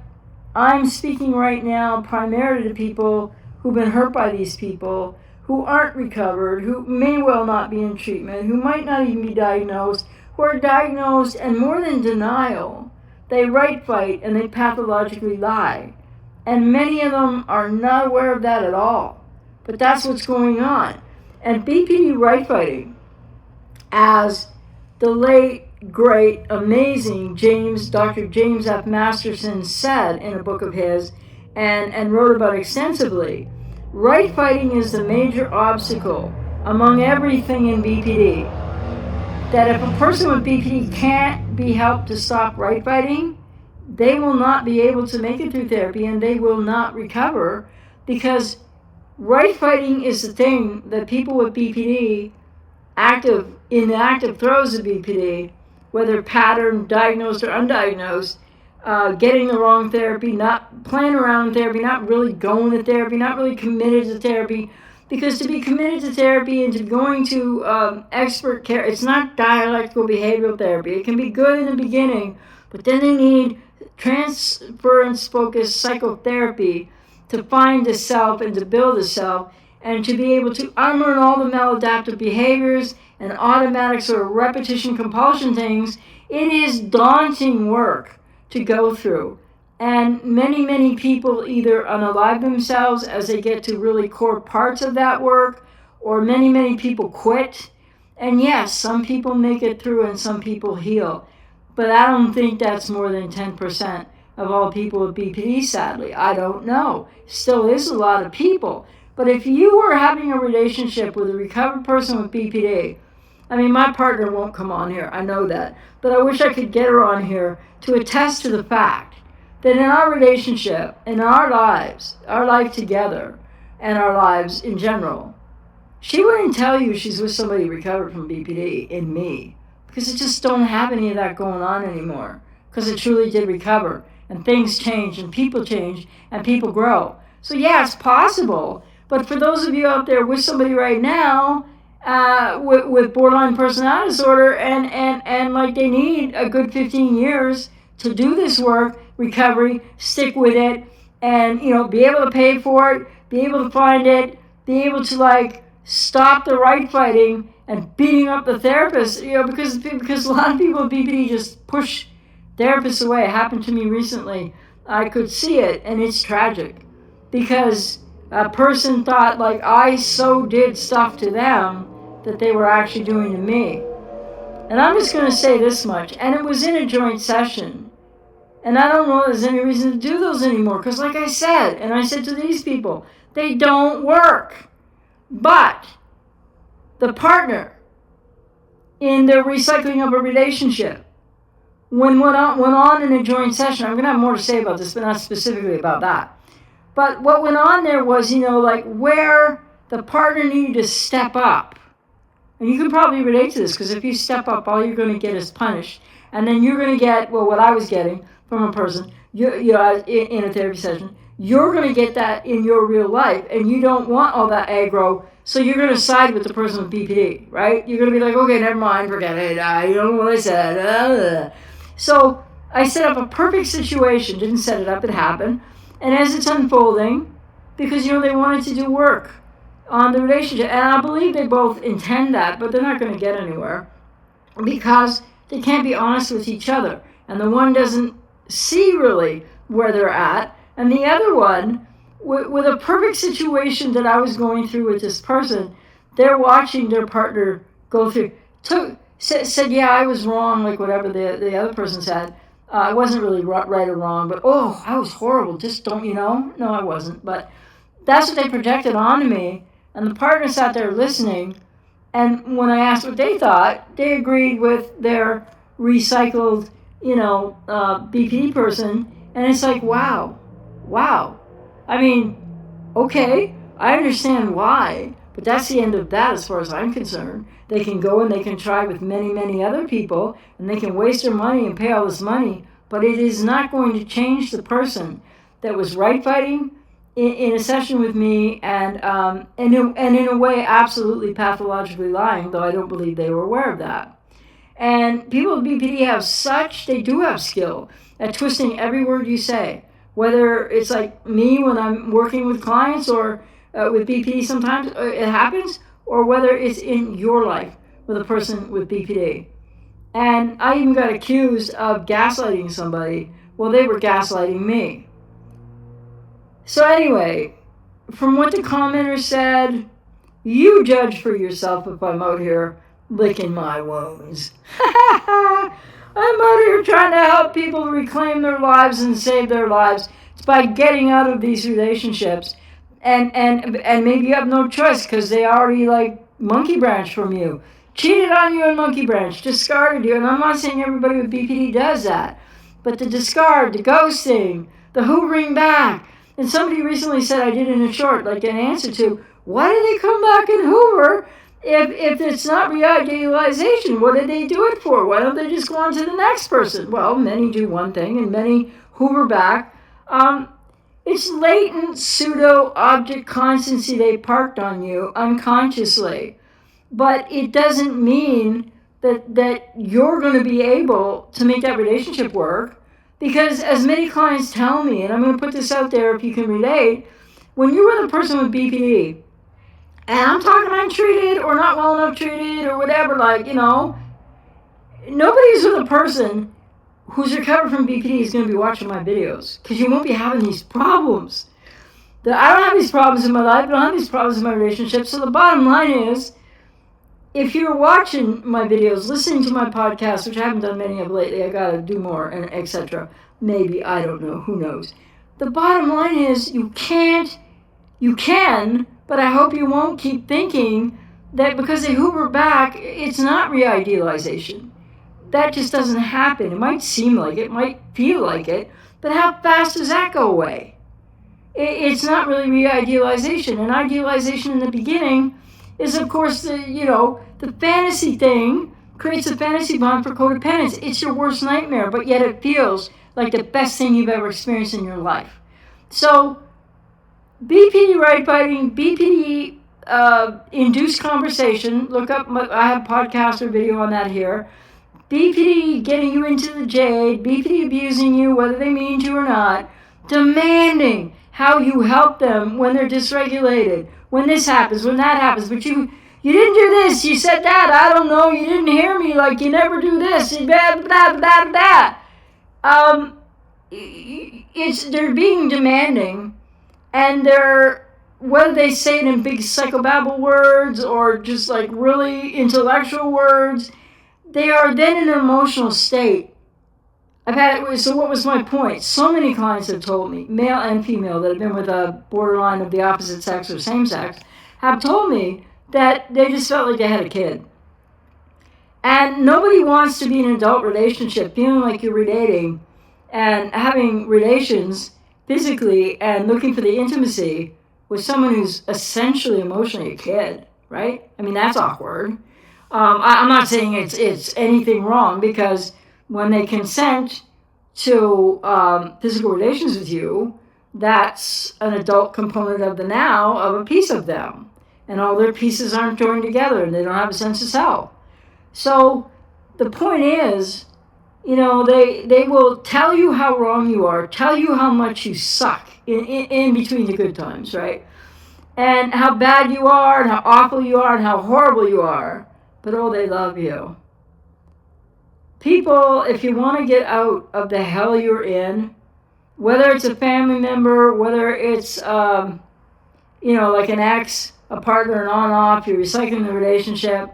Speaker 1: I'm speaking right now primarily to people who've been hurt by these people, who aren't recovered, who may well not be in treatment, who might not even be diagnosed, who are diagnosed, and more than denial, they right fight and they pathologically lie. And many of them are not aware of that at all. But that's what's going on. And BPD right fighting, as the late, great, amazing Dr. James F. Masterson said in a book of his and wrote about extensively, right fighting is the major obstacle among everything in BPD. That if a person with BPD can't be helped to stop right fighting, they will not be able to make it through therapy and they will not recover, because right fighting is the thing that people with BPD, in the active throes of BPD, whether pattern, diagnosed or undiagnosed, getting the wrong therapy, not playing around with therapy, not really going to therapy, not really committed to therapy. Because to be committed to therapy and to going to expert care, it's not dialectical behavioral therapy. It can be good in the beginning, but then they need transference-focused psychotherapy to find the self and to build the self and to be able to unlearn all the maladaptive behaviors and automatic sort of repetition compulsion things. It is daunting work to go through. And many, many people either unalive themselves as they get to really core parts of that work, or many, many people quit. And yes, some people make it through and some people heal. But I don't think that's more than 10% of all people with BPD, sadly. I don't know. Still is a lot of people. But if you were having a relationship with a recovered person with BPD, I mean, my partner won't come on here, I know that. But I wish I could get her on here to attest to the fact that in our relationship, in our lives, our life together, and our lives in general, she wouldn't tell you she's with somebody recovered from BPD in me. Because I just don't have any of that going on anymore. Because I truly did recover. And things change, and people grow. So yeah, it's possible. But for those of you out there with somebody right now, with borderline personality disorder, and like they need a good 15 years to do this work, recovery, stick with it, and be able to pay for it, be able to find it, be able to stop the right fighting and beating up the therapist, because a lot of people with BPD just push therapists away. It happened to me recently. I could see it, and it's tragic, because a person thought I so did stuff to them that they were actually doing to me. And I'm just going to say this much, and it was in a joint session. And I don't know if there's any reason to do those anymore, because like I said, and I said to these people, they don't work. But the partner in the recycling of a relationship, when went on in a joint session, I'm going to have more to say about this, but not specifically about that. But what went on there was, where the partner needed to step up. And you can probably relate to this, because if you step up, all you're going to get is punished. And then you're going to get, what I was getting from a person, in a therapy session, you're going to get that in your real life, and you don't want all that aggro, so you're going to side with the person with BPD, right? You're going to be like, okay, never mind, forget it, I don't know what I said. So I set up a perfect situation, didn't set it up, it happened, and as it's unfolding, because, they wanted to do work on the relationship, and I believe they both intend that, but they're not going to get anywhere, because they can't be honest with each other, and the one doesn't see really where they're at, and the other one, with a perfect situation that I was going through with this person, they're watching their partner go through, said, yeah, I was wrong, like whatever the other person said. I wasn't really right or wrong, but I was horrible, just don't you know? No, I wasn't, but that's what they projected onto me, and the partner sat there listening, and when I asked what they thought, they agreed with their recycled, BPD person. And it's like, wow. I mean, okay, I understand why, but that's the end of that as far as I'm concerned. They can go and they can try with many, many other people, and they can waste their money and pay all this money, but it is not going to change the person that was right fighting in a session with me, and in a way absolutely pathologically lying, though I don't believe they were aware of that. And people with BPD they do have skill at twisting every word you say, whether it's like me when I'm working with clients, or with BPD sometimes it happens, or whether it's in your life with a person with BPD. And I even got accused of gaslighting somebody. Well, they were gaslighting me. So anyway, from what the commenter said, you judge for yourself if I'm out here licking my wounds. I'm out here trying to help people reclaim their lives and save their lives. It's by getting out of these relationships. And maybe you have no choice because they already monkey branch from you. Cheated on you and monkey branch, discarded you. And I'm not saying everybody with BPD does that. But the discard, the ghosting, the hoovering back. And somebody recently said, I did in a short, an answer to, why do they come back and hoover if it's not re-idealization? What did they do it for? Why don't they just go on to the next person? Well, many do one thing and many hoover back. It's latent pseudo-object constancy they parked on you unconsciously. But it doesn't mean that you're going to be able to make that relationship work. Because as many clients tell me, and I'm going to put this out there if you can relate, when you're with a person with BPD, and I'm talking untreated or not well enough treated or whatever, nobody's with a person who's recovered from BPD is going to be watching my videos, because you won't be having these problems. I don't have these problems in my life, I don't have these problems in my relationship, so the bottom line is, if you're watching my videos, listening to my podcast, which I haven't done many of lately, I gotta do more, and etc. Maybe, I don't know, who knows. The bottom line is, you can, but I hope you won't keep thinking that because they hoover back, it's not re-idealization. That just doesn't happen. It might seem like it, might feel like it, but how fast does that go away? It's not really re-idealization. And idealization in the beginning is, of course, the fantasy thing creates a fantasy bond for codependence. It's your worst nightmare, but yet it feels like the best thing you've ever experienced in your life. So, BPD right fighting, BPD induced conversation. Look up, I have a podcast or video on that here. BPD getting you into the jade, BPD abusing you, whether they mean to or not, demanding how you help them when they're dysregulated, when this happens, when that happens, but you didn't do this, you said that, I don't know, you didn't hear me, you never do this, blah, blah, blah, blah. They're being demanding, and whether they say it in big psychobabble words or just really intellectual words, they are then in an emotional state. So what was my point? So many clients have told me, male and female, that have been with a borderline of the opposite sex or same sex, have told me that they just felt like they had a kid. And nobody wants to be in an adult relationship feeling like you're relating and having relations physically and looking for the intimacy with someone who's essentially emotionally a kid, right? I mean, that's awkward. I'm not saying it's anything wrong, because when they consent, to physical relations with you, that's an adult component of the now of a piece of them. And all their pieces aren't joined together and they don't have a sense of self. So the point is, they will tell you how wrong you are, tell you how much you suck in between the good times, right? And how bad you are, and how awful you are, and how horrible you are. But oh, they love you. People, if you want to get out of the hell you're in, whether it's a family member, whether it's, like an ex, a partner, an on-off, you're recycling the relationship.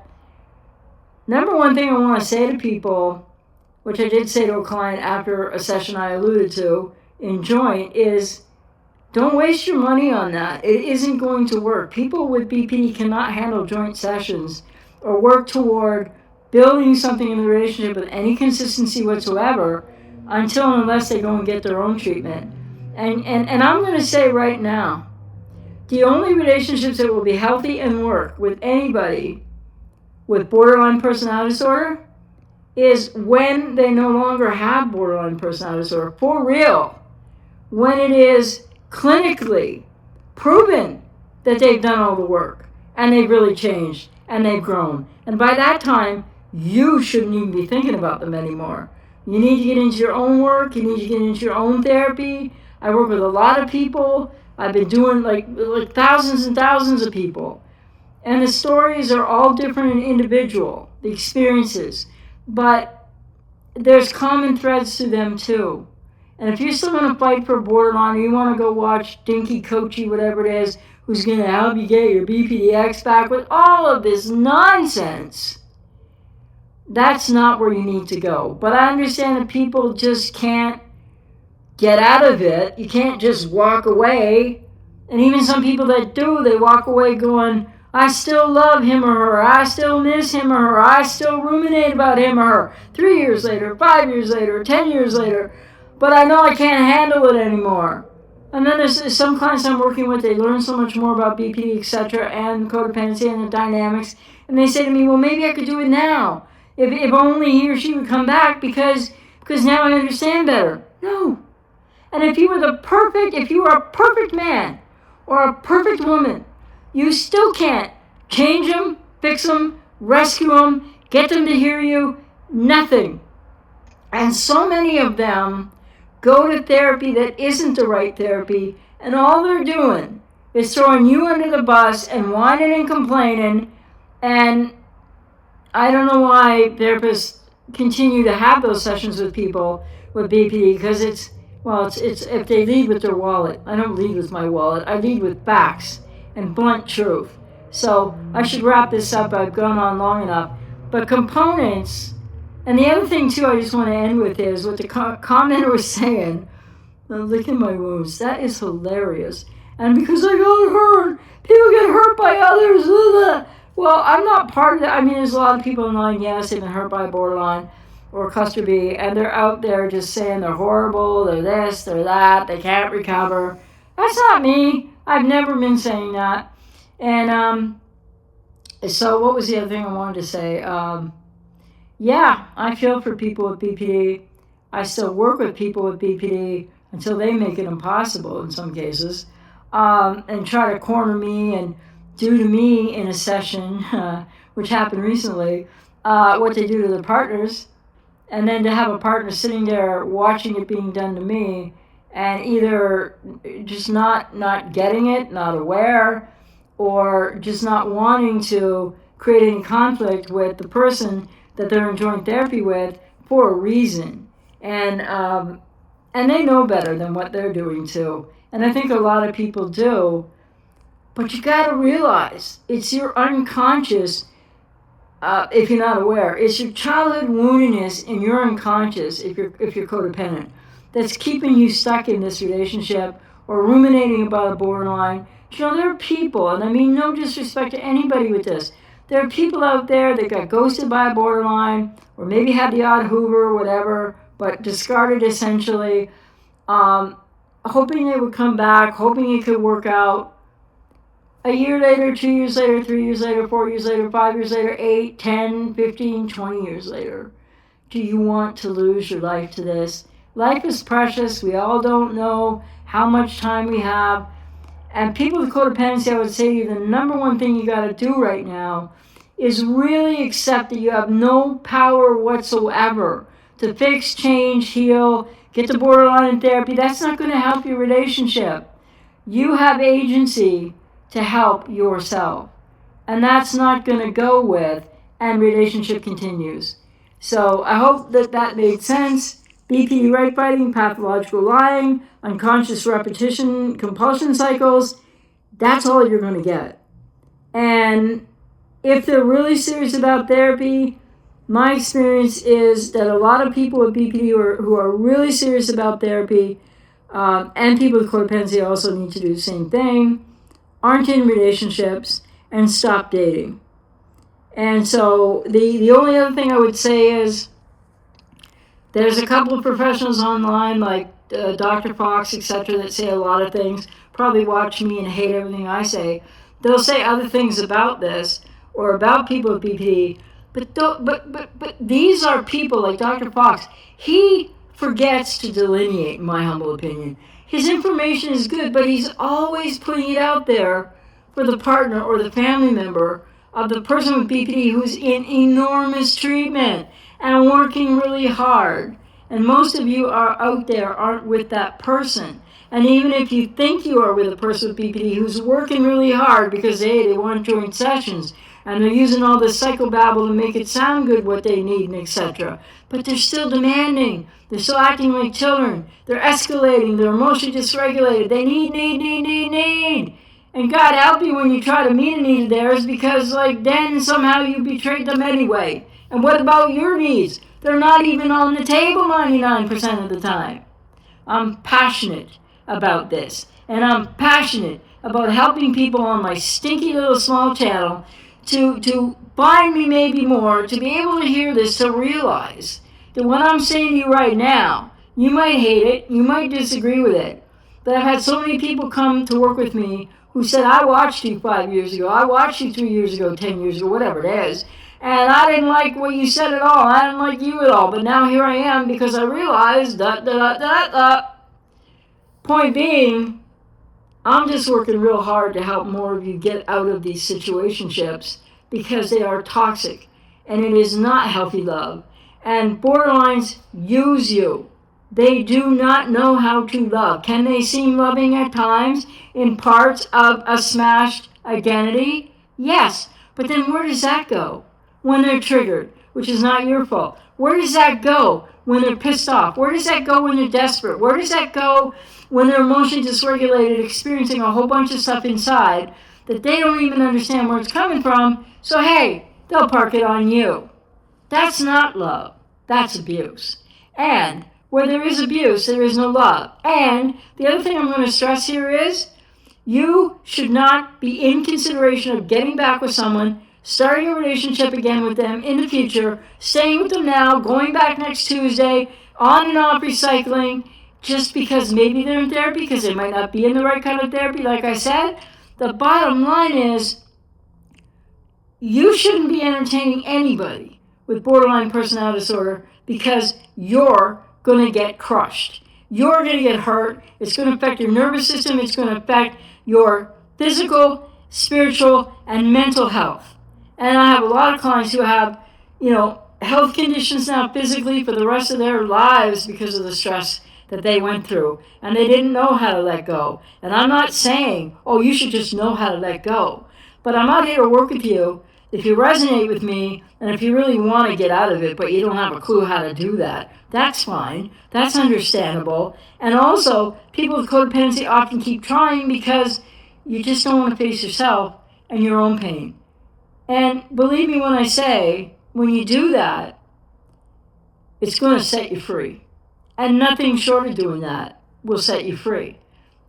Speaker 1: Number one thing I want to say to people, which I did say to a client after a session I alluded to in joint, is don't waste your money on that. It isn't going to work. People with BPD cannot handle joint sessions or work toward building something in the relationship with any consistency whatsoever until and unless they go and get their own treatment. And I'm going to say right now, the only relationships that will be healthy and work with anybody with borderline personality disorder is when they no longer have borderline personality disorder, for real. When it is clinically proven that they've done all the work and they've really changed and they've grown. And by that time, you shouldn't even be thinking about them anymore. You need to get into your own work. You need to get into your own therapy. I work with a lot of people. I've been doing like thousands and thousands of people. And the stories are all different and individual, the experiences. But there's common threads to them too. And if you're still going to fight for borderline, or you want to go watch Dinky Coachy, whatever it is, who's going to help you get your BPDX back with all of this nonsense, that's not where you need to go. But I understand that people just can't get out of it. You can't just walk away. And even some people that do, they walk away going, I still love him or her, I still miss him or her, I still ruminate about him or her. 3 years later, 5 years later, 10 years later, but I know I can't handle it anymore. And then there's some clients I'm working with, they learn so much more about BPD, etc., and codependency and the dynamics, and they say to me, well, maybe I could do it now. If only he or she would come back because now I understand better. No. And if you were a perfect man or a perfect woman, you still can't change them, fix them, rescue them, get them to hear you, nothing. And so many of them go to therapy that isn't the right therapy, and all they're doing is throwing you under the bus and whining and complaining. And I don't know why therapists continue to have those sessions with people with BPD, because it's if they lead with their wallet. I don't lead with my wallet. I lead with facts and blunt truth. So I should wrap this up. I've gone on long enough. But components, and the other thing too I just want to end with is what the commenter was saying, licking my wounds. That is hilarious. And because I got hurt, people get hurt by others. Well, I'm not part of that. I mean, there's a lot of people in line, yes, they've been hurt by borderline or cluster B, and they're out there just saying they're horrible, they're this, they're that, they can't recover. That's not me. I've never been saying that. And so what was the other thing I wanted to say? Yeah, I feel for people with BPD. I still work with people with BPD until they make it impossible in some cases, and try to corner me and do to me in a session, which happened recently, what they do to their partners. And then to have a partner sitting there watching it being done to me and either just not getting it, not aware, or just not wanting to create any conflict with the person that they're in joint therapy with for a reason. And they know better than what they're doing too. And I think a lot of people do. But you got to realize it's your unconscious. If you're not aware, it's your childhood woundedness in your unconscious, if you're codependent, that's keeping you stuck in this relationship or ruminating about a borderline. There are people, and I mean no disrespect to anybody with this, there are people out there that got ghosted by a borderline, or maybe had the odd Hoover or whatever, but discarded essentially, hoping they would come back, hoping it could work out. A year later, 2 years later, 3 years later, 4 years later, 5 years later, 8, 10, 15, 20 years later. Do you want to lose your life to this? Life is precious. We all don't know how much time we have. And people with codependency, I would say to you, the number one thing you got to do right now is really accept that you have no power whatsoever to fix, change, heal, get to borderline in therapy. That's not going to help your relationship. You have agency to help yourself. And that's not going to go with, and relationship continues. So I hope that made sense. BPD right biting, pathological lying, unconscious repetition, compulsion cycles, that's all you're going to get. And if they're really serious about therapy, my experience is that a lot of people with BPD who are really serious about therapy, and people with codependency also need to do the same thing, aren't in relationships and stop dating. And so the only other thing I would say is there's a couple of professionals online like Dr. Fox, etc., that say a lot of things, probably watch me and hate everything I say. They'll say other things about this or about people with BPD, but these are people like Dr. Fox. He forgets to delineate, in my humble opinion. His information is good, but he's always putting it out there for the partner or the family member of the person with BPD who's in enormous treatment and working really hard. And most of you are out there aren't with that person. And even if you think you are with a person with BPD who's working really hard because, hey, they want joint sessions and they're using all this psychobabble to make it sound good what they need and etc. But they're still demanding. They're still acting like children. They're escalating. They're emotionally dysregulated. They need. And God help you when you try to meet a need of theirs because, like, then somehow you betrayed them anyway. And what about your needs? They're not even on the table 99% of the time. I'm passionate about this. And I'm passionate about helping people on my stinky little small channel to find me maybe more, to be able to hear this, to realize that what I'm saying to you right now, you might hate it, you might disagree with it, but I've had so many people come to work with me who said, I watched you 5 years ago, I watched you 3 years ago, 10 years ago, whatever it is, and I didn't like what you said at all, I didn't like you at all, but now here I am because I realized Point being, I'm just working real hard to help more of you get out of these situationships because they are toxic and it is not healthy love. And borderlines use you. They do not know how to love. Can they seem loving at times in parts of a smashed identity? Yes. But then where does that go when they're triggered, which is not your fault? Where does that go when they're pissed off? Where does that go when they're desperate? Where does that go when they're emotionally dysregulated, experiencing a whole bunch of stuff inside that they don't even understand where it's coming from? So, hey, they'll park it on you. That's not love. That's abuse. And where there is abuse, there is no love. And the other thing I'm going to stress here is you should not be in consideration of getting back with someone, starting a relationship again with them in the future, staying with them now, going back next Tuesday, on and off recycling, just because maybe they're in therapy, because they might not be in the right kind of therapy, like I said. The bottom line is you shouldn't be entertaining anybody with borderline personality disorder because you're going to get crushed. You're going to get hurt. It's going to affect your nervous system. It's going to affect your physical, spiritual, and mental health. And I have a lot of clients who have, health conditions now physically for the rest of their lives because of the stress that they went through. And they didn't know how to let go. And I'm not saying, oh, you should just know how to let go. But I'm out here to work with you. If you resonate with me, and if you really want to get out of it, but you don't have a clue how to do that, that's fine. That's understandable. And also, people with codependency often keep trying because you just don't want to face yourself and your own pain. And believe me when I say, when you do that, it's going to set you free. And nothing short of doing that will set you free.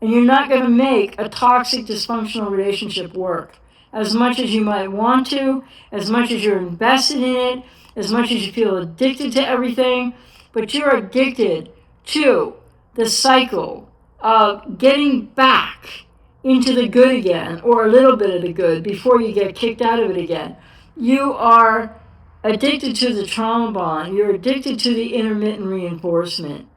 Speaker 1: And you're not going to make a toxic, dysfunctional relationship work. As much as you might want to, as much as you're invested in it, as much as you feel addicted to everything, but you're addicted to the cycle of getting back into the good again, or a little bit of the good, before you get kicked out of it again. You are addicted to the trauma bond. You're addicted to the intermittent reinforcement.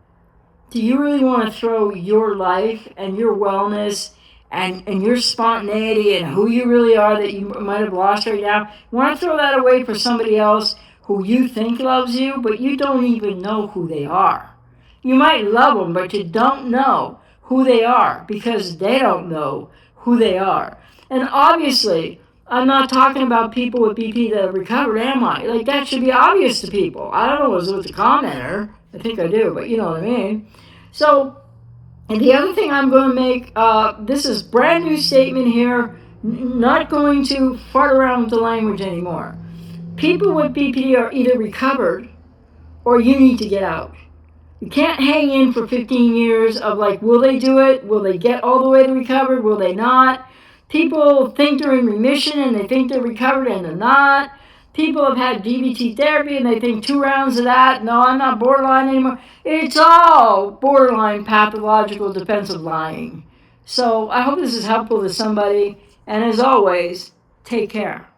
Speaker 1: do you really want to throw your life and your wellness and your spontaneity and who you really are that you might have lost right now? You want to throw that away for somebody else who you think loves you, but you don't even know who they are. You might love them, but you don't know who they are because they don't know who they are. And obviously, I'm not talking about people with BP that have recovered, am I? Like, that should be obvious to people. I don't know what's with the commenter. I think I do, but you know what I mean. So, and the other thing I'm going to make, this is brand new statement here, not going to fart around with the language anymore. People with BPD are either recovered or you need to get out. You can't hang in for 15 years of like, will they do it? Will they get all the way to recovered? Will they not? People think they're in remission and they think they're recovered and they're not. People have had DBT therapy and they think 2 rounds of that, no, I'm not borderline anymore. It's all borderline pathological defensive lying. So I hope this is helpful to somebody. And as always, take care.